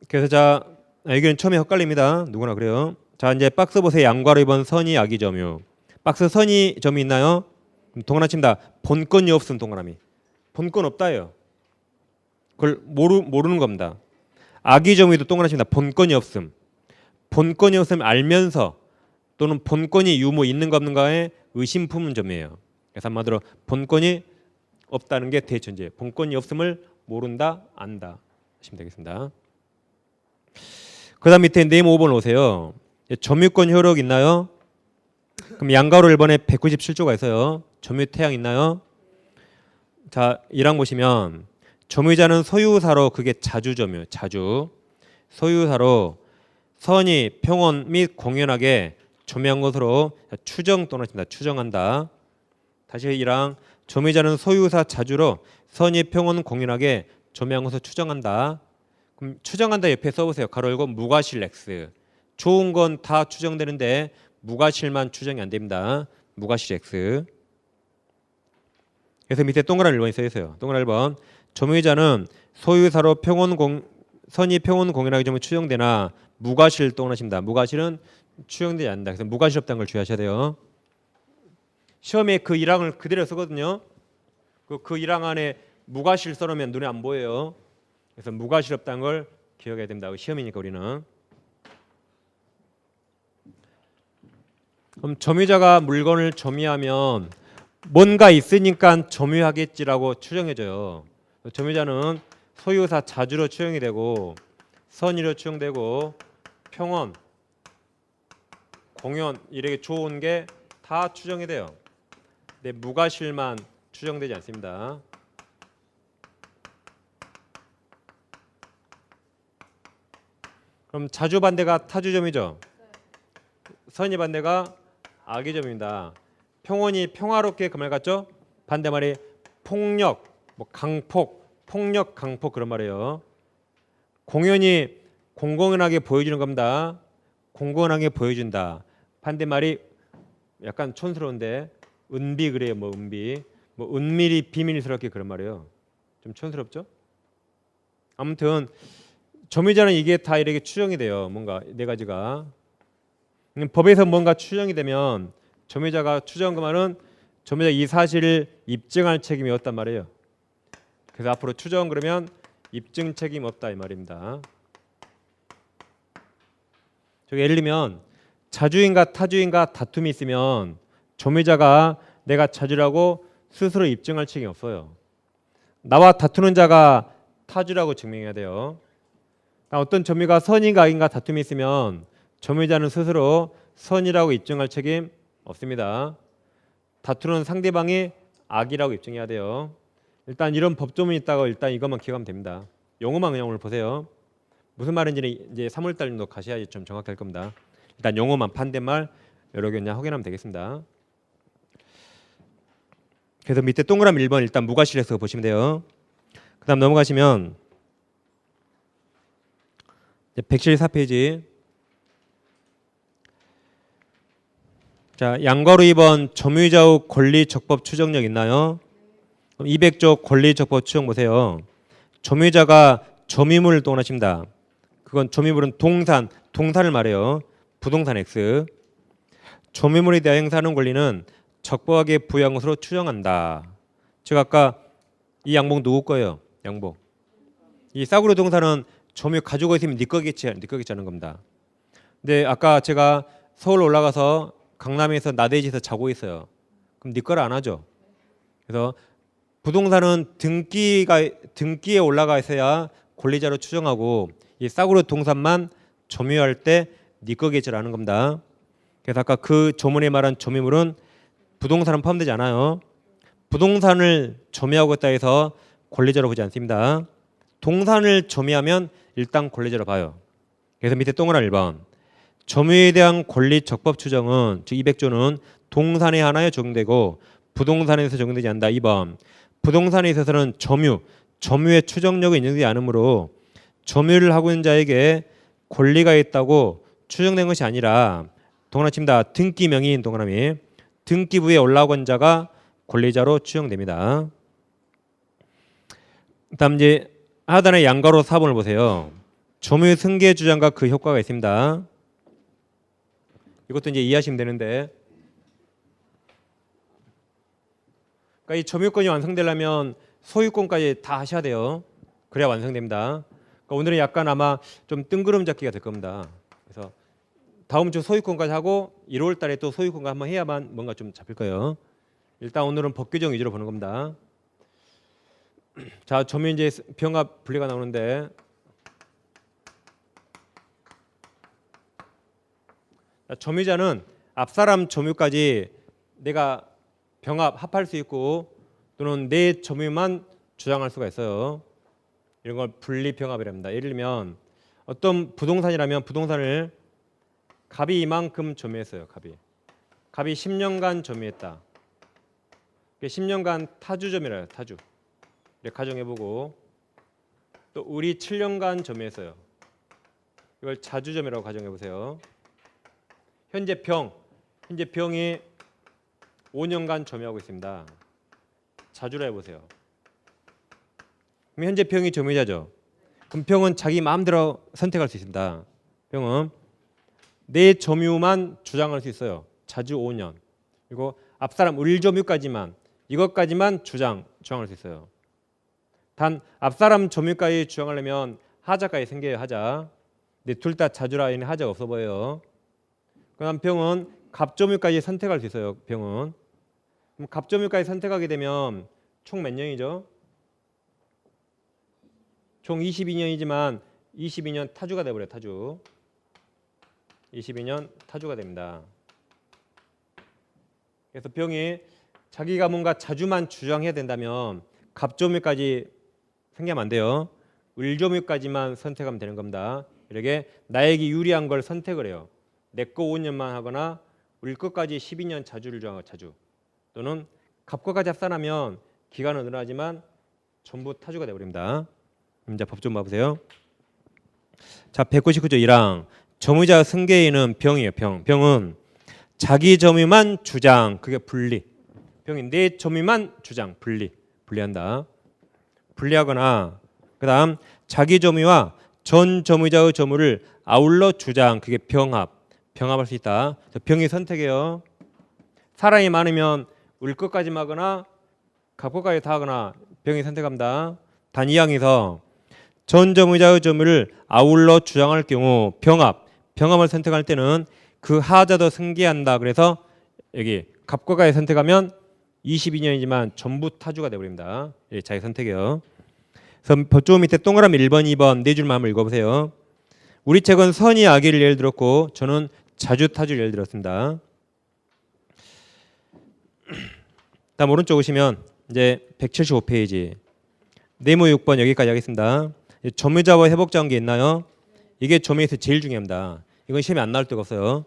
[SPEAKER 1] 그래서 자 여기는 처음에 헷갈립니다. 누구나 그래요. 자 이제 박스 보세요. 양괄호 2번 선의 악의 점유. 박스 선의 점이 있나요? 동그라미 칩니다. 본권이 없음 동그라미. 본권 없다예요. 그걸 모르는 겁니다. 악의 점유도 동그라미 칩니다. 본권이 없음. 본권이 없음 알면서 또는 본권이 유무 있는가 없는가에 의심 품은 점이에요. 그래서 한마디로 본권이 없다는 게 대전제. 본권이 없음을 모른다, 안다 하시면 되겠습니다. 그 다음 밑에 네임 5번 오세요. 점유권 효력 있나요? 그럼 양가로 1번에 197조가 있어요. 점유 태양 있나요? 자 1항 보시면 점유자는 소유사로 그게 자주점유, 자주 소유사로 선의, 평온 및 공연하게 점유한 것으로 추정 또는 추정한다. 다시 1항 점유자는 소유사 자주로 선의, 평온 공연하게 점유한 것으로 추정한다. 그럼 추정한다 옆에 써보세요. 가로 열고 무과실 X. 좋은 건 다 추정되는데 무과실만 추정이 안 됩니다. 무과실 X. 그래서 밑에 동그라미 1번이 써있어요. 동그라미 1번 점유자는 소유사로 선의 평온 공연하기 점유 추정되나 무과실 동그라십니다. 무과실은 추정되지 않는다. 그래서 무과실 없다는 걸 주의하셔야 돼요. 시험에 그 1항을 그대로 쓰거든요. 그 1항 안에 무과실 써놓으면 눈에 안 보여요. 그래서 무과실 없다는 걸 기억해야 됩니다. 시험이니까 우리는. 그럼 점유자가 물건을 점유하면 뭔가 있으니까 점유하겠지라고 추정해줘요. 점유자는 소유사 자주로 추정이 되고 선의로 추정되고 평온, 공연 이렇게 좋은 게 다 추정이 돼요. 근데 무과실만 추정되지 않습니다. 그럼 자주 반대가 타주점이죠. 선의 반대가 악의 점입니다. 평온이 평화롭게 그 말 같죠? 반대말이 폭력, 뭐 강폭, 폭력, 강폭 그런 말이에요. 공연이 공공연하게 보여주는 겁니다. 공공연하게 보여준다. 반대말이 약간 촌스러운데 은비 그래요. 뭐 은비, 뭐 은밀히 비밀스럽게 그런 말이에요. 좀 촌스럽죠? 아무튼 점유자는 이게 다 이렇게 추정이 돼요. 뭔가 네 가지가. 법에서 뭔가 추정이 되면 점유자가 추정한 그 말은 점유자 이 사실을 입증할 책임이 없단 말이에요. 그래서 앞으로 추정 그러면 입증 책임 없다 이 말입니다. 저기 예를 들면 자주인과 타주인과 다툼이 있으면 점유자가 내가 자주라고 스스로 입증할 책임이 없어요. 나와 다투는 자가 타주라고 증명해야 돼요. 어떤 점유가 선인가 악인가 다툼이 있으면 점유자는 스스로 선이라고 입증할 책임 없습니다. 다투는 상대방이 악이라고 입증해야 돼요. 일단 이런 법조문이 있다고 일단 이것만 기억하면 됩니다. 용어만 그냥 오늘 보세요. 무슨 말인지는 이제 3월달도 가셔야지 좀 정확할 겁니다. 일단 용어만 반대말 여러 개 그냥 확인하면 되겠습니다. 그래서 밑에 동그라미 1번 일단 무과실에서 보시면 돼요. 그 다음 넘어가시면 174페이지. 자, 양괄호 2번 점유자 후 권리 적법 추정력 있나요? 그럼 200조 권리 적법 추정 보세요. 점유자가 점유물을 동원하십니다. 그건 점유물은 동산을 말해요. 부동산 X. 점유물에 대하여 행사하는 권리는 적법하게 부여한 것으로 추정한다. 제가 아까 이 양복 누구 거예요? 양복. 이 싸구려 동산은 점유 가지고 있으면 네 거겠지 하는 겁니다. 근데 아까 제가 서울 올라가서 강남에서 나대지에서 자고 있어요. 그럼 네 거를 안 하죠. 그래서 부동산은 등기에 올라가 있어야 권리자로 추정하고 이 싸구려 동산만 점유할 때 네 거겠지라는 겁니다. 그래서 아까 그 조문에 말한 점유물은 부동산은 포함되지 않아요. 부동산을 점유하고 있다 해서 권리자로 보지 않습니다. 동산을 점유하면 일단 권리자로 봐요. 그래서 밑에 동그라미 1번 점유에 대한 권리 적법 추정은 즉 200조는 동산의 하나에 적용되고 부동산에서 적용되지 않는다. 2번 부동산에 있어서는 점유의 추정력이 인정되지 않으므로 점유를 하고 있는 자에게 권리가 있다고 추정된 것이 아니라 동그라미 칩니다. 등기 명의인 동그라미 등기부에 올라온 자가 권리자로 추정됩니다. 다음 이제 하단의 양가로 4번을 보세요. 점유 승계 주장과 그 효과가 있습니다. 이것도 이제 이해하시면 되는데, 그러니까 이 점유권이 완성되려면 소유권까지 다 하셔야 돼요. 그래야 완성됩니다. 그러니까 오늘은 약간 아마 좀 뜬구름 잡기가 될 겁니다. 그래서 다음 주 소유권까지 하고 1월 달에 또 소유권과 한번 해야만 뭔가 좀 잡힐 거예요. 일단 오늘은 법 규정 위주로 보는 겁니다. 자, 점유 이제 병합 분리가 나오는데, 점유자는 앞사람 점유까지 내가 병합 합할 수 있고 또는 내 점유만 주장할 수가 있어요. 이런 걸 분리 병합이랍니다. 예를 들면 어떤 부동산이라면 부동산을 갑이 이만큼 점유했어요. 갑이 10년간 점유했다. 10년간 타주 점유래요. 타주. 이렇게 가정해보고 또 우리 7년간 점유했어요. 이걸 자주 점유라고 가정해보세요. 현재 병이 5년간 점유하고 있습니다. 자주라 해보세요. 그럼 현재 병이 점유자죠. 그럼 병은 자기 마음대로 선택할 수 있습니다. 병은 내 점유만 주장할 수 있어요. 자주 5년. 그리고 앞사람 을점유까지만 이것까지만 주장할 수 있어요. 단 앞사람 점유까지 주장하려면 하자까지 생겨요. 하자. 근데 둘 다 자주라 에는 하자가 없어 보여요. 그다음 병은 갑점유까지 선택할 수 있어요. 병은. 그럼 갑점유까지 선택하게 되면 총 몇 년이죠? 총 22년이지만 22년 타주가 돼버려요. 타주. 22년 타주가 됩니다. 그래서 병이 자기가 뭔가 자주만 주장해야 된다면 갑점유까지 생기면 안 돼요. 을점유까지만 선택하면 되는 겁니다. 이렇게 나에게 유리한 걸 선택을 해요. 내 거 5년만 하거나 우리 것까지 12년 자주를 주장하고 자주 또는 갑과까지 합산하면 기간은 늘어나지만 전부 타주가 되어버립니다. 이제 법 좀 봐보세요. 자, 199조 1항 점유자 승계인은 병이에요. 병은 자기 점유만 주장, 그게 분리. 병이 내 점유만 주장, 분리한다. 분리하거나 그다음 자기 점유와 전 점유자의 점유를 아울러 주장, 그게 병합할 수 있다. 병이 선택해요. 사람이 많으면 울 것까지 하거나 갑 것까지 다 하거나 병이 선택합니다. 단 2항에서 전 점유자의 점유를 아울러 주장할 경우 병합을 선택할 때는 그 하자도 승계한다. 그래서 여기 갑과 가에 선택하면 22년이지만 전부 타주가 되어버립니다. 예, 자기 선택이요. 그래서 법조 밑에 동그라미 1번, 2번 네 줄만 한번 읽어보세요. 우리 책은 선의 악의를 예를 들었고 저는 자주 타주를 예를 들었습니다. 다음 오른쪽 오시면 이제 175페이지 네모 6번 여기까지 하겠습니다. 점유자와 회복자 관계 있나요? 이게 점유에서 제일 중요합니다. 이건 시험에 안 나올 데가 없어요.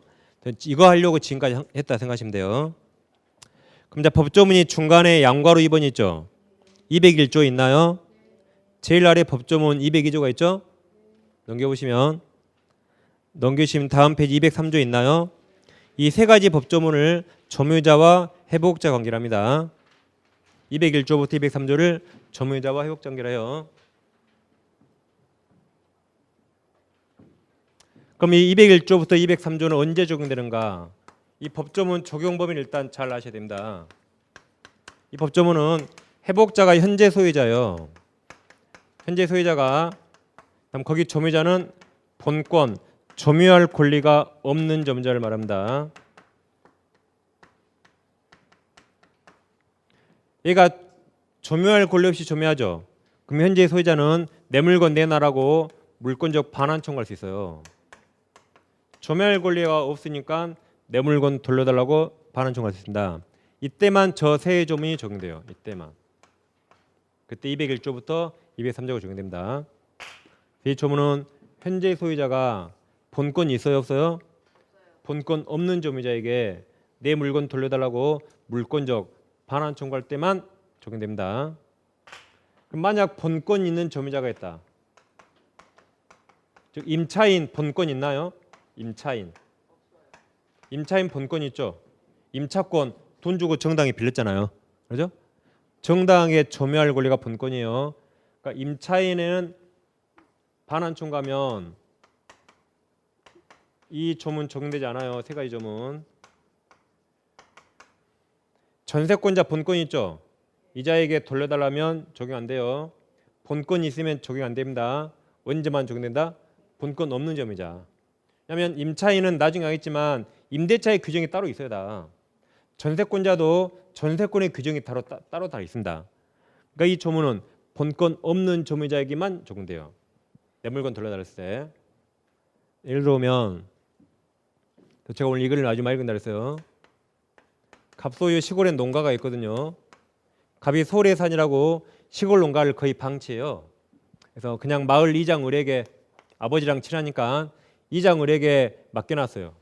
[SPEAKER 1] 이거 하려고 지금까지 했다 생각하시면 돼요. 그럼 이제 법조문이 중간에 양괄호 2번이 있죠. 201조 있나요? 제일 아래 법조문 202조가 있죠. 넘겨주시면 다음 페이지 203조 있나요? 이 세 가지 법조문을 점유자와 회복자 관계랍니다. 201조부터 203조를 점유자와 회복자 관계라 해요. 그럼 이 201조부터 203조는 언제 적용되는가? 이 법조문 적용 범위를 일단 잘 아셔야 됩니다. 이 법조문은 회복자가 현재 소유자예요. 현재 소유자가 그럼 거기 점유자는 본권, 점유할 권리가 없는 점유자를 말합니다. 얘가 점유할 권리 없이 점유하죠. 그럼 현재 소유자는 내 물건 내놔라고 물권적 반환 청구할 수 있어요. 점유할 권리가 없으니까 내 물건 돌려달라고 반환 청구할 수 있습니다. 이때만 저 세 조문이 적용돼요. 이때만. 그때 201조부터 203조가 적용됩니다. 이 조문은 현재 소유자가 본권이 있어요, 없어요? 본권 없는 점유자에게 내 물건 돌려달라고 물권적 반환 청구할 때만 적용됩니다. 그럼 만약 본권 있는 점유자가 있다. 즉 임차인 본권 있나요? 임차인 본권 있죠. 임차권 돈 주고 정당이 빌렸잖아요. 그렇죠? 정당에 점유할 권리가 본권이에요. 그러니까 임차인에는 반환 청구하면 이 조문 적용되지 않아요. 세 가지 조문. 전세권자 본권 있죠. 이자에게 돌려달라면 적용 안 돼요. 본권이 있으면 적용 안 됩니다. 언제만 적용된다? 본권 없는 점유자. 왜냐하면 임차인은 나중에 하겠지만 임대차의 규정이 따로 있어야 다. 전세권자도 전세권의 규정이 따로 다 있습니다. 그러니까 이 조문은 본권 없는 점유자에게만 적용돼요. 내 물건 돌려달랬을 때. 예를 들어보면 제가 오늘 이 글을 아주 많이 읽은다 그랬어요. 갑소유 시골에 농가가 있거든요. 갑이 서울에 사니라고 시골 농가를 거의 방치해요. 그래서 그냥 마을 이장 을에게 아버지랑 친하니까 이장 을에게 맡겨놨어요.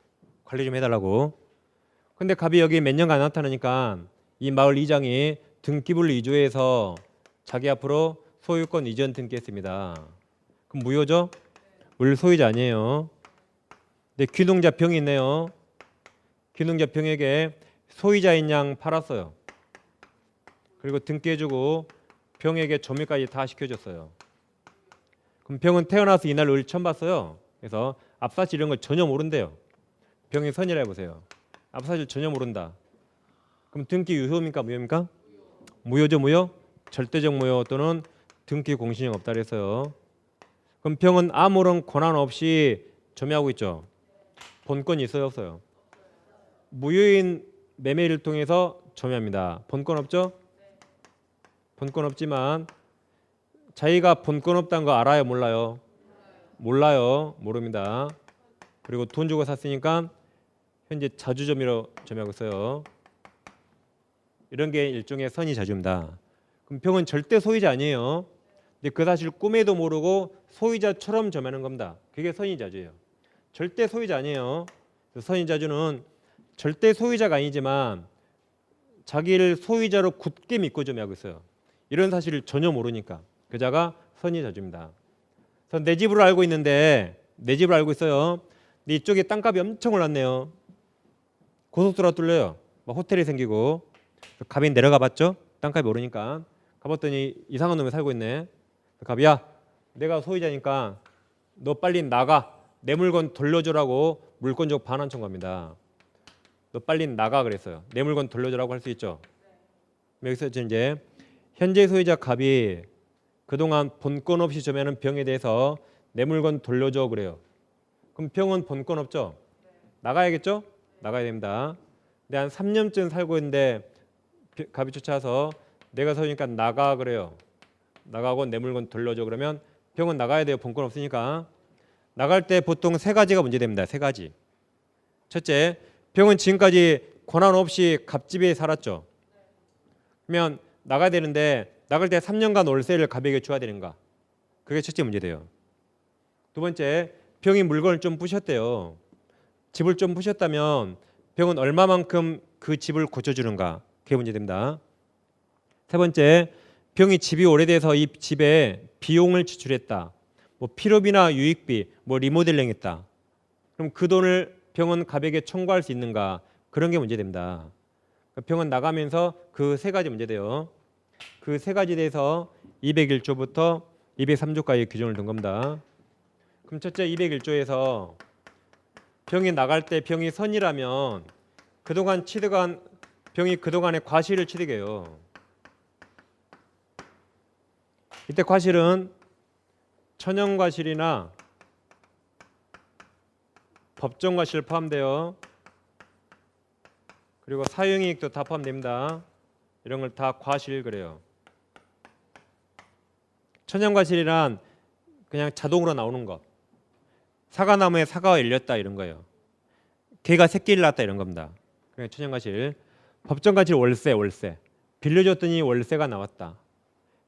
[SPEAKER 1] 관리 좀 해달라고. 근데 갑이 여기 몇 년간 안 나타나니까 이 마을 이장이 등기부를 이주해서 자기 앞으로 소유권 이전 등기했습니다. 그럼 무효죠? 을 소유자 아니에요. 근데 귀농자 병이 있네요. 귀농자 병에게 소유자인 양 팔았어요. 그리고 등기해주고 병에게 점유까지 다 시켜줬어요. 그럼 병은 태어나서 이날 을 처음 봤어요. 그래서 앞사실 이런 걸 전혀 모른대요. 병이 선이라 해보세요. 앞사실 전혀 모른다. 그럼 등기 유효입니까 무효입니까? 무효죠. 무효? 절대적 무효 또는 등기 공신력 없다 그랬어요. 그럼 병은 아무런 권한 없이 점유하고 있죠. 본권이 있어요 없어요? 무효인 매매를 통해서 점유합니다. 본권 없죠? 본권 없지만 자기가 본권 없다는 거 알아요 몰라요? 몰라요. 모릅니다. 그리고 돈 주고 샀으니까 현재 자주점유로 점유하고 있어요. 이런 게 일종의 선의자주입니다. 그럼 병은 절대 소유자 아니에요. 근데 그 사실 꿈에도 모르고 소유자처럼 점유하는 겁니다. 그게 선의자주예요. 절대 소유자 아니에요. 선의자주는 절대 소유자가 아니지만 자기를 소유자로 굳게 믿고 점유하고 있어요. 이런 사실을 전혀 모르니까 그 자가 선의자주입니다. 그래서 내 집으로 알고 있는데 내 집을 알고 있어요. 근데 이쪽에 땅값이 엄청 올랐네요. 고속도로가 뚫려요. 막 호텔이 생기고 갑이 내려가 봤죠. 땅값이 오르니까 가봤더니 이상한 놈이 살고 있네. 갑이 야 내가 소유자니까 너 빨리 나가. 내 물건 돌려줘라고 물권적 반환 청구합니다. 너 빨리 나가 그랬어요. 내 물건 돌려줘라고 할 수 있죠. 여기서 이제 현재 소유자 갑이 그동안 본권 없이 점유하는 병에 대해서 내 물건 돌려줘 그래요. 그럼 병은 본권 없죠? 나가야겠죠? 나가야 됩니다. 근데 한 3년쯤 살고 있는데 갑이 쫓아와서 내가 소유니까 나가 그래요. 나가고 내 물건 돌려줘 그러면 병은 나가야 돼요. 본권 없으니까. 나갈 때 보통 세 가지가 문제됩니다. 세 가지. 첫째, 병은 지금까지 권한 없이 갑집에 살았죠. 그러면 나가야 되는데 나갈 때 3년간 월세를 갑에게 줘야 되는가? 그게 첫째 문제돼요. 두 번째, 병이 물건을 좀 부셨대요. 집을 좀 부셨다면 병은 얼마만큼 그 집을 고쳐주는가? 그게 문제됩니다. 세 번째, 병이 집이 오래돼서 이 집에 비용을 지출했다. 뭐 필요비나 유익비, 뭐 리모델링했다. 그럼 그 돈을 병은 갑에게 청구할 수 있는가? 그런 게 문제됩니다. 병은 나가면서 그 세 가지 문제돼요. 그 세 가지에 대해서 201조부터 203조까지 규정을 둔 겁니다. 그럼 첫째 201조에서 병이 나갈 때 병이 선이라면 그동안 취득한 병이 그동안의 과실을 취득해요. 이때 과실은 천연과실이나 법정과실 포함돼요. 그리고 사용이익도 다 포함됩니다. 이런 걸 다 과실 그래요. 천연과실이란 그냥 자동으로 나오는 것. 사과나무에 사과가 열렸다 이런 거예요. 개가 새끼를 낳았다 이런 겁니다. 그러니까 천연과실. 법정과실 월세. 빌려줬더니 월세가 나왔다.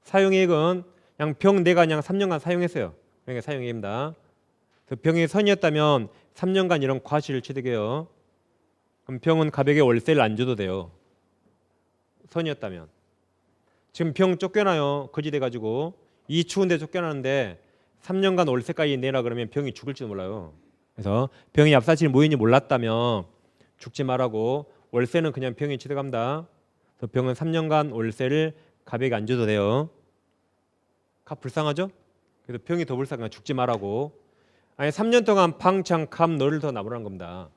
[SPEAKER 1] 사용액은 그냥 병 내가 그냥 3년간 사용했어요. 그러니까 사용액입니다. 병이 선이었다면 3년간 이런 과실을 취득해요. 그럼 병은 가백에 월세를 안 줘도 돼요. 선이었다면. 지금 병 쫓겨나요. 거지 돼가지고 이 추운데 쫓겨나는데 3년간 월세까지 내라 그러면 병이 죽을지도 몰라요. 그래서 병이 얍사실 무인이 몰랐다면 죽지 말라고 월세는 그냥 병이 취득합니다. 그래서 병은 3년간 월세를 가백에 안 줘도 돼요. 값 불쌍하죠? 그래서 병이 더 불쌍해 죽지 말라고. 아니 3년 동안 방창 갑 너를 더 나무라는 겁니다.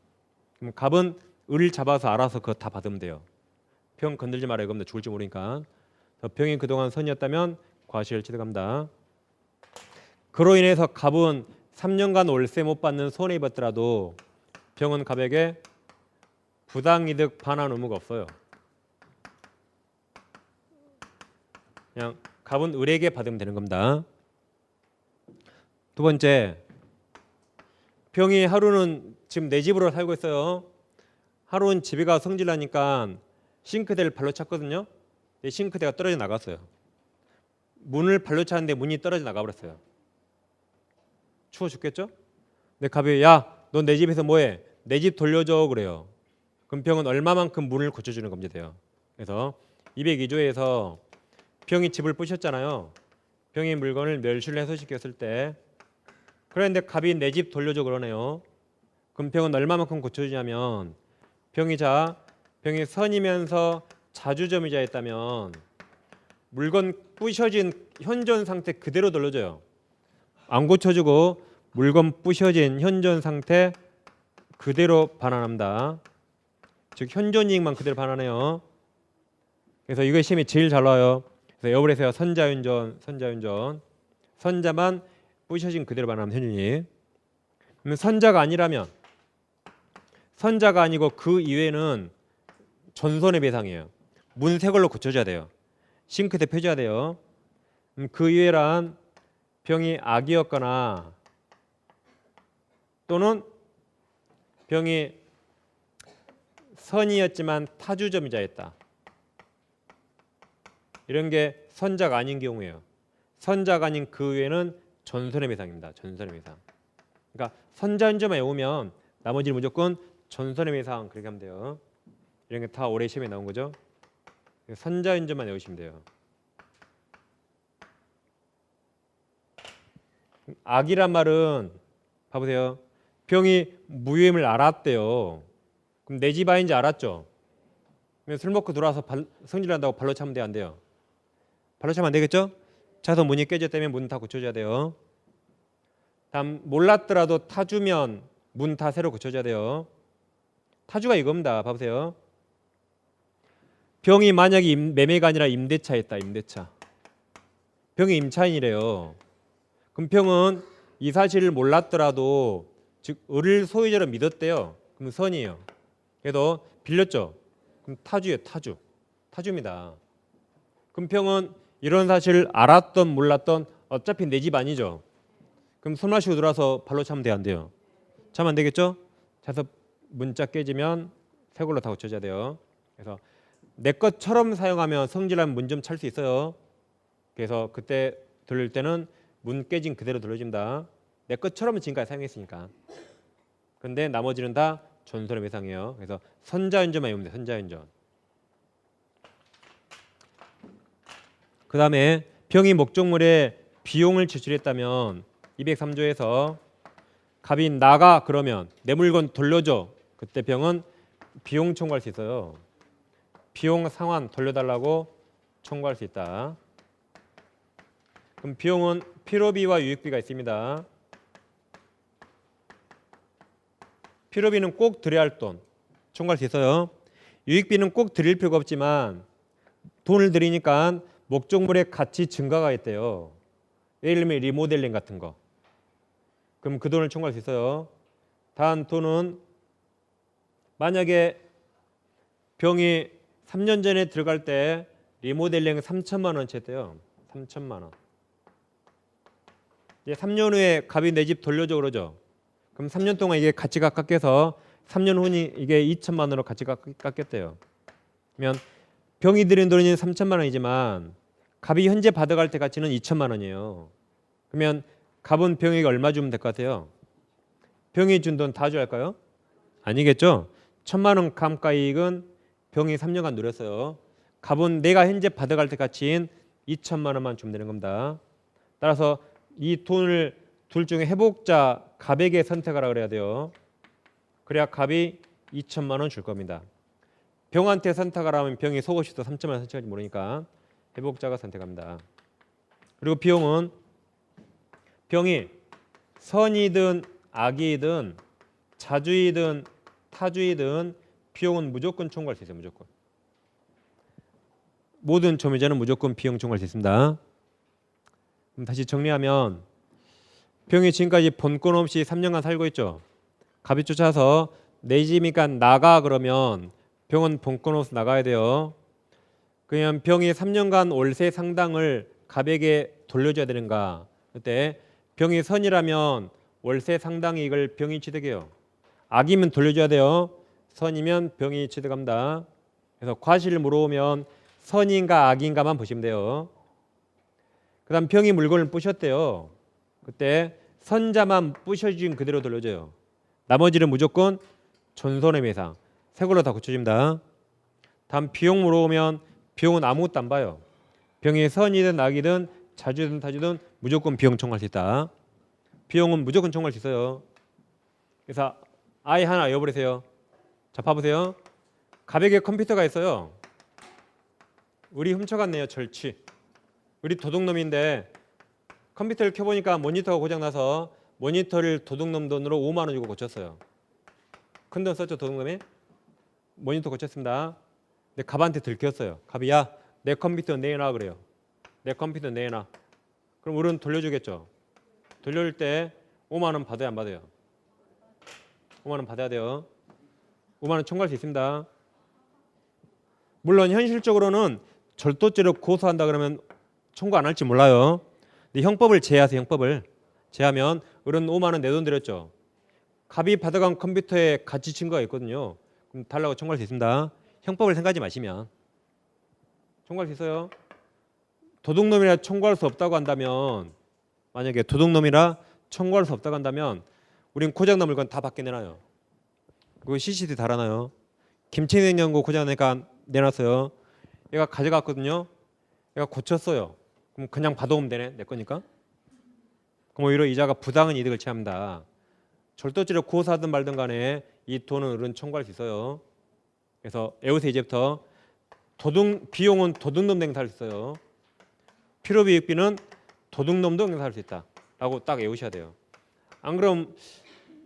[SPEAKER 1] 그럼 갑은 을을 잡아서 알아서 그거 다 받으면 돼요. 병 건들지 말아요. 그럼 죽을지 모르니까. 병이 그동안 선이었다면 과실을 취득합니다. 그로 인해서 갑은 3년간 월세 못 받는 손해 입었더라도 병은 갑에게 부당이득 반환 의무가 없어요. 그냥 갑은 을에게 받으면 되는 겁니다. 두 번째, 병이 하루는 지금 내 집으로 살고 있어요. 하루는 집에 가서 성질나니까 싱크대를 발로 찼거든요. 싱크대가 떨어져 나갔어요. 문을 발로 차는데 문이 떨어져 나가버렸어요. 추워 죽겠죠? 근데 갑이 야, 너 내 집에서 뭐해? 내 집 돌려줘 그래요. 그럼 병은 얼마만큼 문을 고쳐주는 겁니다. 돼요. 그래서 202조에서 병이 집을 부셨잖아요. 병이 물건을 멸실을 해소시켰을 때 그런데 갑이 내 집 돌려줘 그러네요. 그럼 병은 얼마만큼 고쳐주냐면 병이 선이면서 자주점이자였다면 물건 부셔진 현존 상태 그대로 돌려줘요. 안 고쳐주고 물건 부셔진 현존 상태 그대로 반환합니다. 즉 현존 이익만 그대로 반환해요. 그래서 이거 시험이 제일 잘 나와요. 그래서 여부에서요 선자윤전 선자만 부셔진 그대로 반환하면 현존이익. 그러면 선자가 아니고 그 이외에는 전손의 배상이에요. 문 새 걸로 고쳐줘야 돼요. 싱크대 펴줘야 돼요. 그 이외란 병이 악이었거나 또는 병이 선이었지만 타주점이자였다. 이런 게 선자가 아닌 경우예요. 선자가 아닌 그 외에는 전손의 배상입니다. 전손의 배상. 그러니까 선자윤전만 외우면 나머지는 무조건 전손의 배상 그렇게 하면 돼요. 이런 게 다 올해 시험에 나온 거죠. 선자윤전만 외우시면 돼요. 악이란 말은 봐보세요. 병이 무유임을 알았대요. 그럼 내 집 아닌지 알았죠. 술 먹고 들어와서 성질난다고 발로 차면 안 돼요. 발로 차면 안 되겠죠? 차서 문이 깨졌다면 문 다 고쳐줘야 돼요. 다음 몰랐더라도 타주면 문 다 새로 고쳐줘야 돼요. 타주가 이겁니다. 봐보세요. 병이 만약에 매매가 아니라 임대차였다. 임대차. 병이 임차인이래요. 그럼 병은 이 사실을 몰랐더라도 즉 을을 소유자로 믿었대요. 그럼 선이에요. 그래도 빌렸죠. 그럼 타주예요. 타주입니다. 그럼 병은 이런 사실을 알았던 몰랐던 어차피 내 집 아니죠. 그럼 손 마시고 들어와서 발로 차면 안 돼요. 차면 안 되겠죠? 차서 문짝 깨지면 새 걸로 다 고쳐줘야 돼요. 그래서 내 것처럼 사용하면 성질나면 문 좀 찰 수 있어요. 그래서 그때 돌릴 때는 문 깨진 그대로 돌려줍니다. 내 것처럼 지금까지 사용했으니까. 근데 나머지는 다 전손의 배상이에요. 그래서 선자윤전만 외우면 돼요. 선자윤전. 그 다음에 병이 목적물에 비용을 지출했다면 203조에서 갑이 나가 그러면 내 물건 돌려줘. 그때 병은 비용 청구할 수 있어요. 비용 상환 돌려달라고 청구할 수 있다. 그럼 비용은 필요비와 유익비가 있습니다. 필요비는 꼭 드려야 할 돈 청구할 수 있어요. 유익비는 꼭 드릴 필요가 없지만 돈을 드리니까 목적물의 가치 증가가 있대요. 예를 들면 리모델링 같은 거. 그럼 그 돈을 청구할 수 있어요. 단 돈은 만약에 병이 3년 전에 들어갈 때 리모델링 3천만 원치 했대요. 3천만 원. 이제 3년 후에 갑이 내 집 돌려줘 그러죠. 그럼 3년 동안 이게 가치가 깎여서 3년 후니 이게 2천만 원으로 같이 깎였대요. 그러면 병이 들인 돈이 3천만 원이지만 갑이 현재 받아갈 때 가치는 2천만 원이에요. 그러면 갑은 병에게 얼마 주면 될 것 같아요? 병이 준 돈 다 줘야 할까요? 아니겠죠. 1,000만 원 감가이익은 병이 3년간 누렸어요. 갑은 내가 현재 받아갈 때 가치인 2천만 원만 주면 되는 겁니다. 따라서 이 돈을 둘 중에 회복자 갑에게 선택하라 그래야 돼요. 그래야 갑이 2천만 원 줄 겁니다. 병한테 선택하라 하면 병이 속옷이 또 3천만 원 선택할지 모르니까 회복자가 선택합니다. 그리고 비용은 병이 선이든 악이든 자주이든 타주이든 비용은 무조건 청구할 수 있어요. 무조건. 모든 조미자는 무조건 비용 청구할 수 있습니다. 그럼 다시 정리하면 병이 지금까지 본권 없이 3년간 살고 있죠. 갑이 쫓아서 내 집이니까 나가 그러면 병은 본권 없이 나가야 돼요. 그냥 병이 3년간 월세 상당을 갑에게 돌려줘야 되는가. 그때 병이 선이라면 월세 상당 이익을 병이 취득해요. 악이면 돌려줘야 돼요. 선이면 병이 취득합니다. 그래서 과실을 물어오면 선인가 악인가만 보시면 돼요. 그 다음 병이 물건을 부셨대요. 그때 선자만 부셔진 그대로 돌려줘요. 나머지는 무조건 존손의 매상, 새 걸로 다 고쳐집니다. 다음 비용 물어오면 비용은 아무것도 안 봐요. 병이 선이든 악이든 자주든 타주든 무조건 비용 청구할 수 있다. 비용은 무조건 청구할 수 있어요. 그래서 아이 하나 외워버리세요. 자, 봐보세요. 갑에게 컴퓨터가 있어요. 우리 훔쳐갔네요. 절취. 우리 도둑놈인데 컴퓨터를 켜보니까 모니터가 고장나서 모니터를 도둑놈 돈으로 5만 원 주고 고쳤어요. 큰 돈 썼죠, 도둑놈이? 모니터 고쳤습니다. 근데 갑한테 들켰어요. 갑이 야, 내 컴퓨터 내놔 그래요. 내 컴퓨터 내놔. 그럼 우리는 돌려주겠죠. 돌려줄 때 5만 원 받아야 안 받아요? 5만 원 받아야 돼요. 5만 원 청구할 수 있습니다. 물론 현실적으로는 절도죄로 고소한다 그러면 청구 안 할지 몰라요. 근데 형법을 제하세요. 형법을 제하면 어른 5만 원 내 돈 들였죠. 갑이 받아간 컴퓨터에 가치 증거가 있거든요. 그럼 달라고 청구할 수 있습니다. 형법을 생각하지 마시면 청구할 수 있어요. 도둑놈이라 청구할 수 없다고 한다면, 만약에 도둑놈이라 청구할 수 없다고 한다면 우린 고장난 물건 다 밖에 내놔요. 그거 CCTV 달아놔요. 김치 냉장고 고장나니까 내놨어요. 얘가 가져갔거든요. 얘가 고쳤어요. 그럼 그냥 받아오면 되네. 내 거니까. 그럼 오히려 이자가 부당한 이득을 취합니다. 절도죄로 고소하든 말든 간에 이 돈은 어른 청구할 수 있어요. 그래서 외우세요. 이제부터 비용은 도둑놈 행사할 수 있어요. 필요비익비는 도둑놈도 행사할 수 있다 라고 딱 외우셔야 돼요. 안 그럼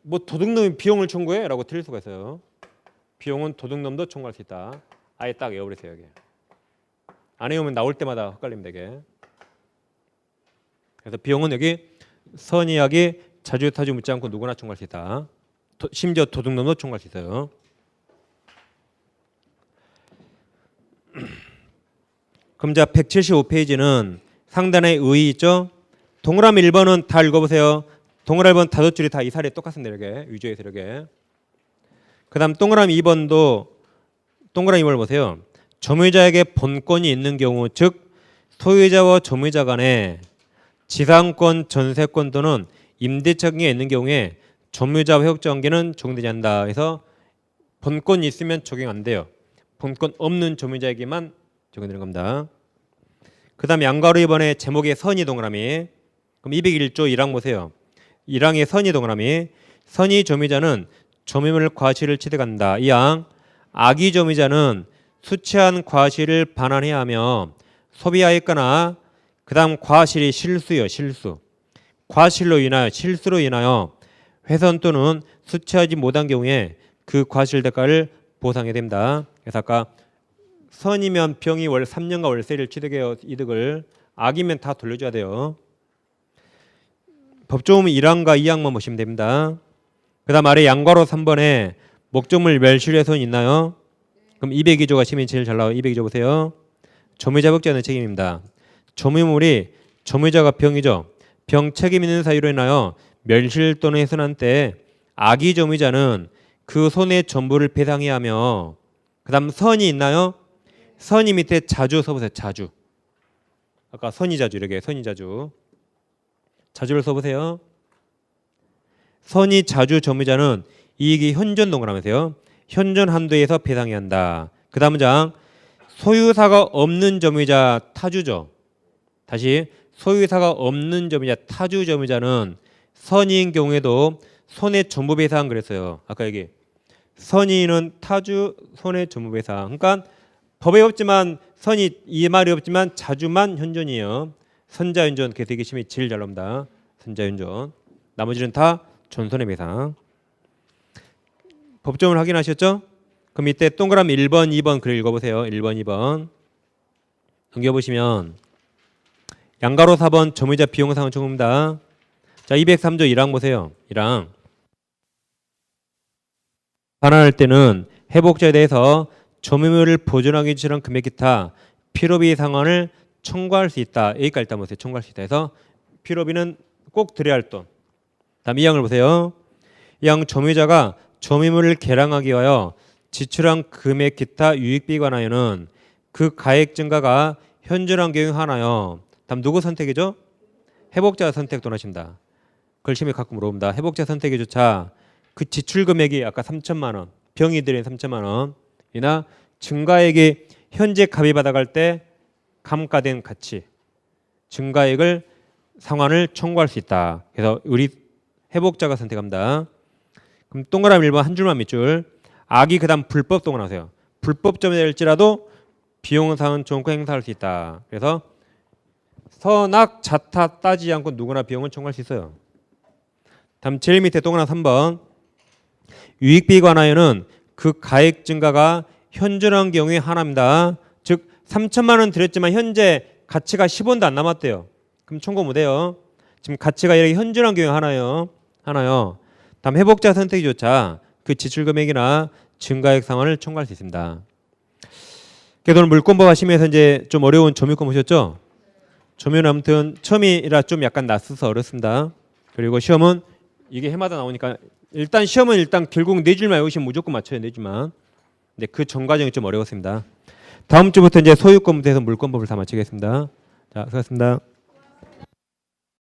[SPEAKER 1] 뭐 도둑놈이 비용을 청구해? 라고 틀릴 수가 있어요. 비용은 도둑놈도 청구할 수 있다. 아예 딱 외워버리세요. 여기. 안 외우면 나올 때마다 헷갈리면 되게. 그래서 비용은 여기 선의 악이 자주 타주 묻지 않고 누구나 청구할 수 있다. 심지어 도둑놈도 청구할 수 있어요. 그럼 자 175페이지는 상단에 의 있죠? 동그라미 1번은 다 읽어보세요. 동그라미 1번 다섯 줄이 다 이 사례 똑같습니다. 이렇게 위조해서 이렇게. 그 다음 동그라미 2번도 동그라미 2번을 보세요. 점유자에게 본권이 있는 경우, 즉 소유자와 점유자 간에 지상권, 전세권 또는 임대차 등이 있는 경우에 점유자 회복자 관계는 적용되지 않는다. 그래서 본권이 있으면 적용 안 돼요. 본권 없는 점유자에게만 적용되는 겁니다. 그 다음 양가로 2번에 제목에 선의 동그라미. 그럼 201조 1항 보세요. 1항의 선의 동그라미. 선의 점유자는 점유물 과실을 취득한다. 2항 악의 점유자는 수취한 과실을 반환해야 하며 소비하였거나 그 다음 과실이 실수요. 실수. 과실로 인하여 실수로 인하여 훼손 또는 수취하지 못한 경우에 그 과실 대가를 보상해야 됩니다. 그래서 아까 선이면 병이 3년간 월세를 취득해요. 이득을. 악이면 다 돌려줘야 돼요. 법조문 1항과 2항만 보시면 됩니다. 그 다음 아래 양괄호 3번에 목적물 멸실훼손 있나요? 그럼 202조가 시민이 제일 잘 나와요. 202조 보세요. 점유자 회복자는 책임입니다. 점유물이 점유자가 병이죠. 병 책임 있는 사유로 인하여 멸실 또는 훼손한 때 악의 점유자는 그 손해 전부를 배상해야 하며 그다음 선이 있나요? 선이 밑에 자주 써보세요. 자주. 아까 선의자주 이렇게 선의자주. 자주를 써보세요. 선의자주 점유자는 이익이 현존 동그라면서요. 현존 한도에서 배상해야 한다. 그 다음 문장 소유사가 없는 점유자 타주죠. 다시 소유사가 없는 점유자 타주 점유자는 선의인 경우에도 손해 전부 배상 그랬어요. 아까 여기 선의는 타주 손해 전부 배상. 그러니까 법에 없지만 선의 이 말이 없지만 자주만 현존이에요. 선자현존 그래서 이게 심히 제일 잘 나옵니다. 선자현존. 나머지는 다 전손해배상. 법조문을 확인하셨죠? 그럼 이때 동그라미 1번, 2번 글 읽어보세요. 1번, 2번. 넘겨보시면 양가로 4번 점유자 비용상환 청구입니다. 자, 203조 1항 보세요. 1항. 반환할 때는 회복자에 대해서 점유물을 보존하기 위한 금액 기타 필요비 상환을 청구할 수 있다. 여기까지 일단 보세요. 청구할 수 있다 해서 필요비는 꼭 드려야 할 돈. 다음 2항을 보세요. 2항 점유자가 점유물을 개량하기 위하여 지출한 금액 기타 유익비에 관하여는 그 가액 증가가 현존한 경우 하나요. 다음 누구 선택이죠? 회복자 선택 don하십니다. 그걸 심히 가끔 물어봅니다. 회복자 선택해조차 그 지출 금액이 아까 3천만 원, 병이 들인 3천만 원이나 증가액이 현재 갑이 받아갈 때 감가된 가치, 증가액을 상환을 청구할 수 있다. 그래서 우리 회복자가 선택합니다. 그럼 동그라미 1번 한 줄만 밑줄. 악이 그다음 불법 동원하세요. 불법 점유될지라도 비용상환 청구 행사할 수 있다. 그래서 선악 자타 따지지 않고 누구나 비용을 청구할 수 있어요. 다음 제일 밑에 동그라미 3번. 유익비에 관하여는 그 가액 증가가 현존한 경우에 하나입니다. 즉 3천만 원 드렸지만 현재 가치가 10원도 안 남았대요. 그럼 청구 못해요. 지금 가치가 이렇게 현존한 경우에 하나요. 다음 회복자 선택조차 그 지출 금액이나 증가액 상환을 청구할 수 있습니다. 그래도 오늘 물권법 하시면서 이제 좀 어려운 점유권 보셨죠? 점유는 아무튼 처음이라 좀 약간 낯서서 어렵습니다. 그리고 시험은 이게 해마다 나오니까 일단 시험은 결국 4줄만 외우시면 무조건 맞춰요. 4줄만. 근데 그 전 과정이 좀 어려웠습니다. 다음 주부터 이제 소유권부터 해서 물권법을 다 마치겠습니다. 자, 수고하셨습니다.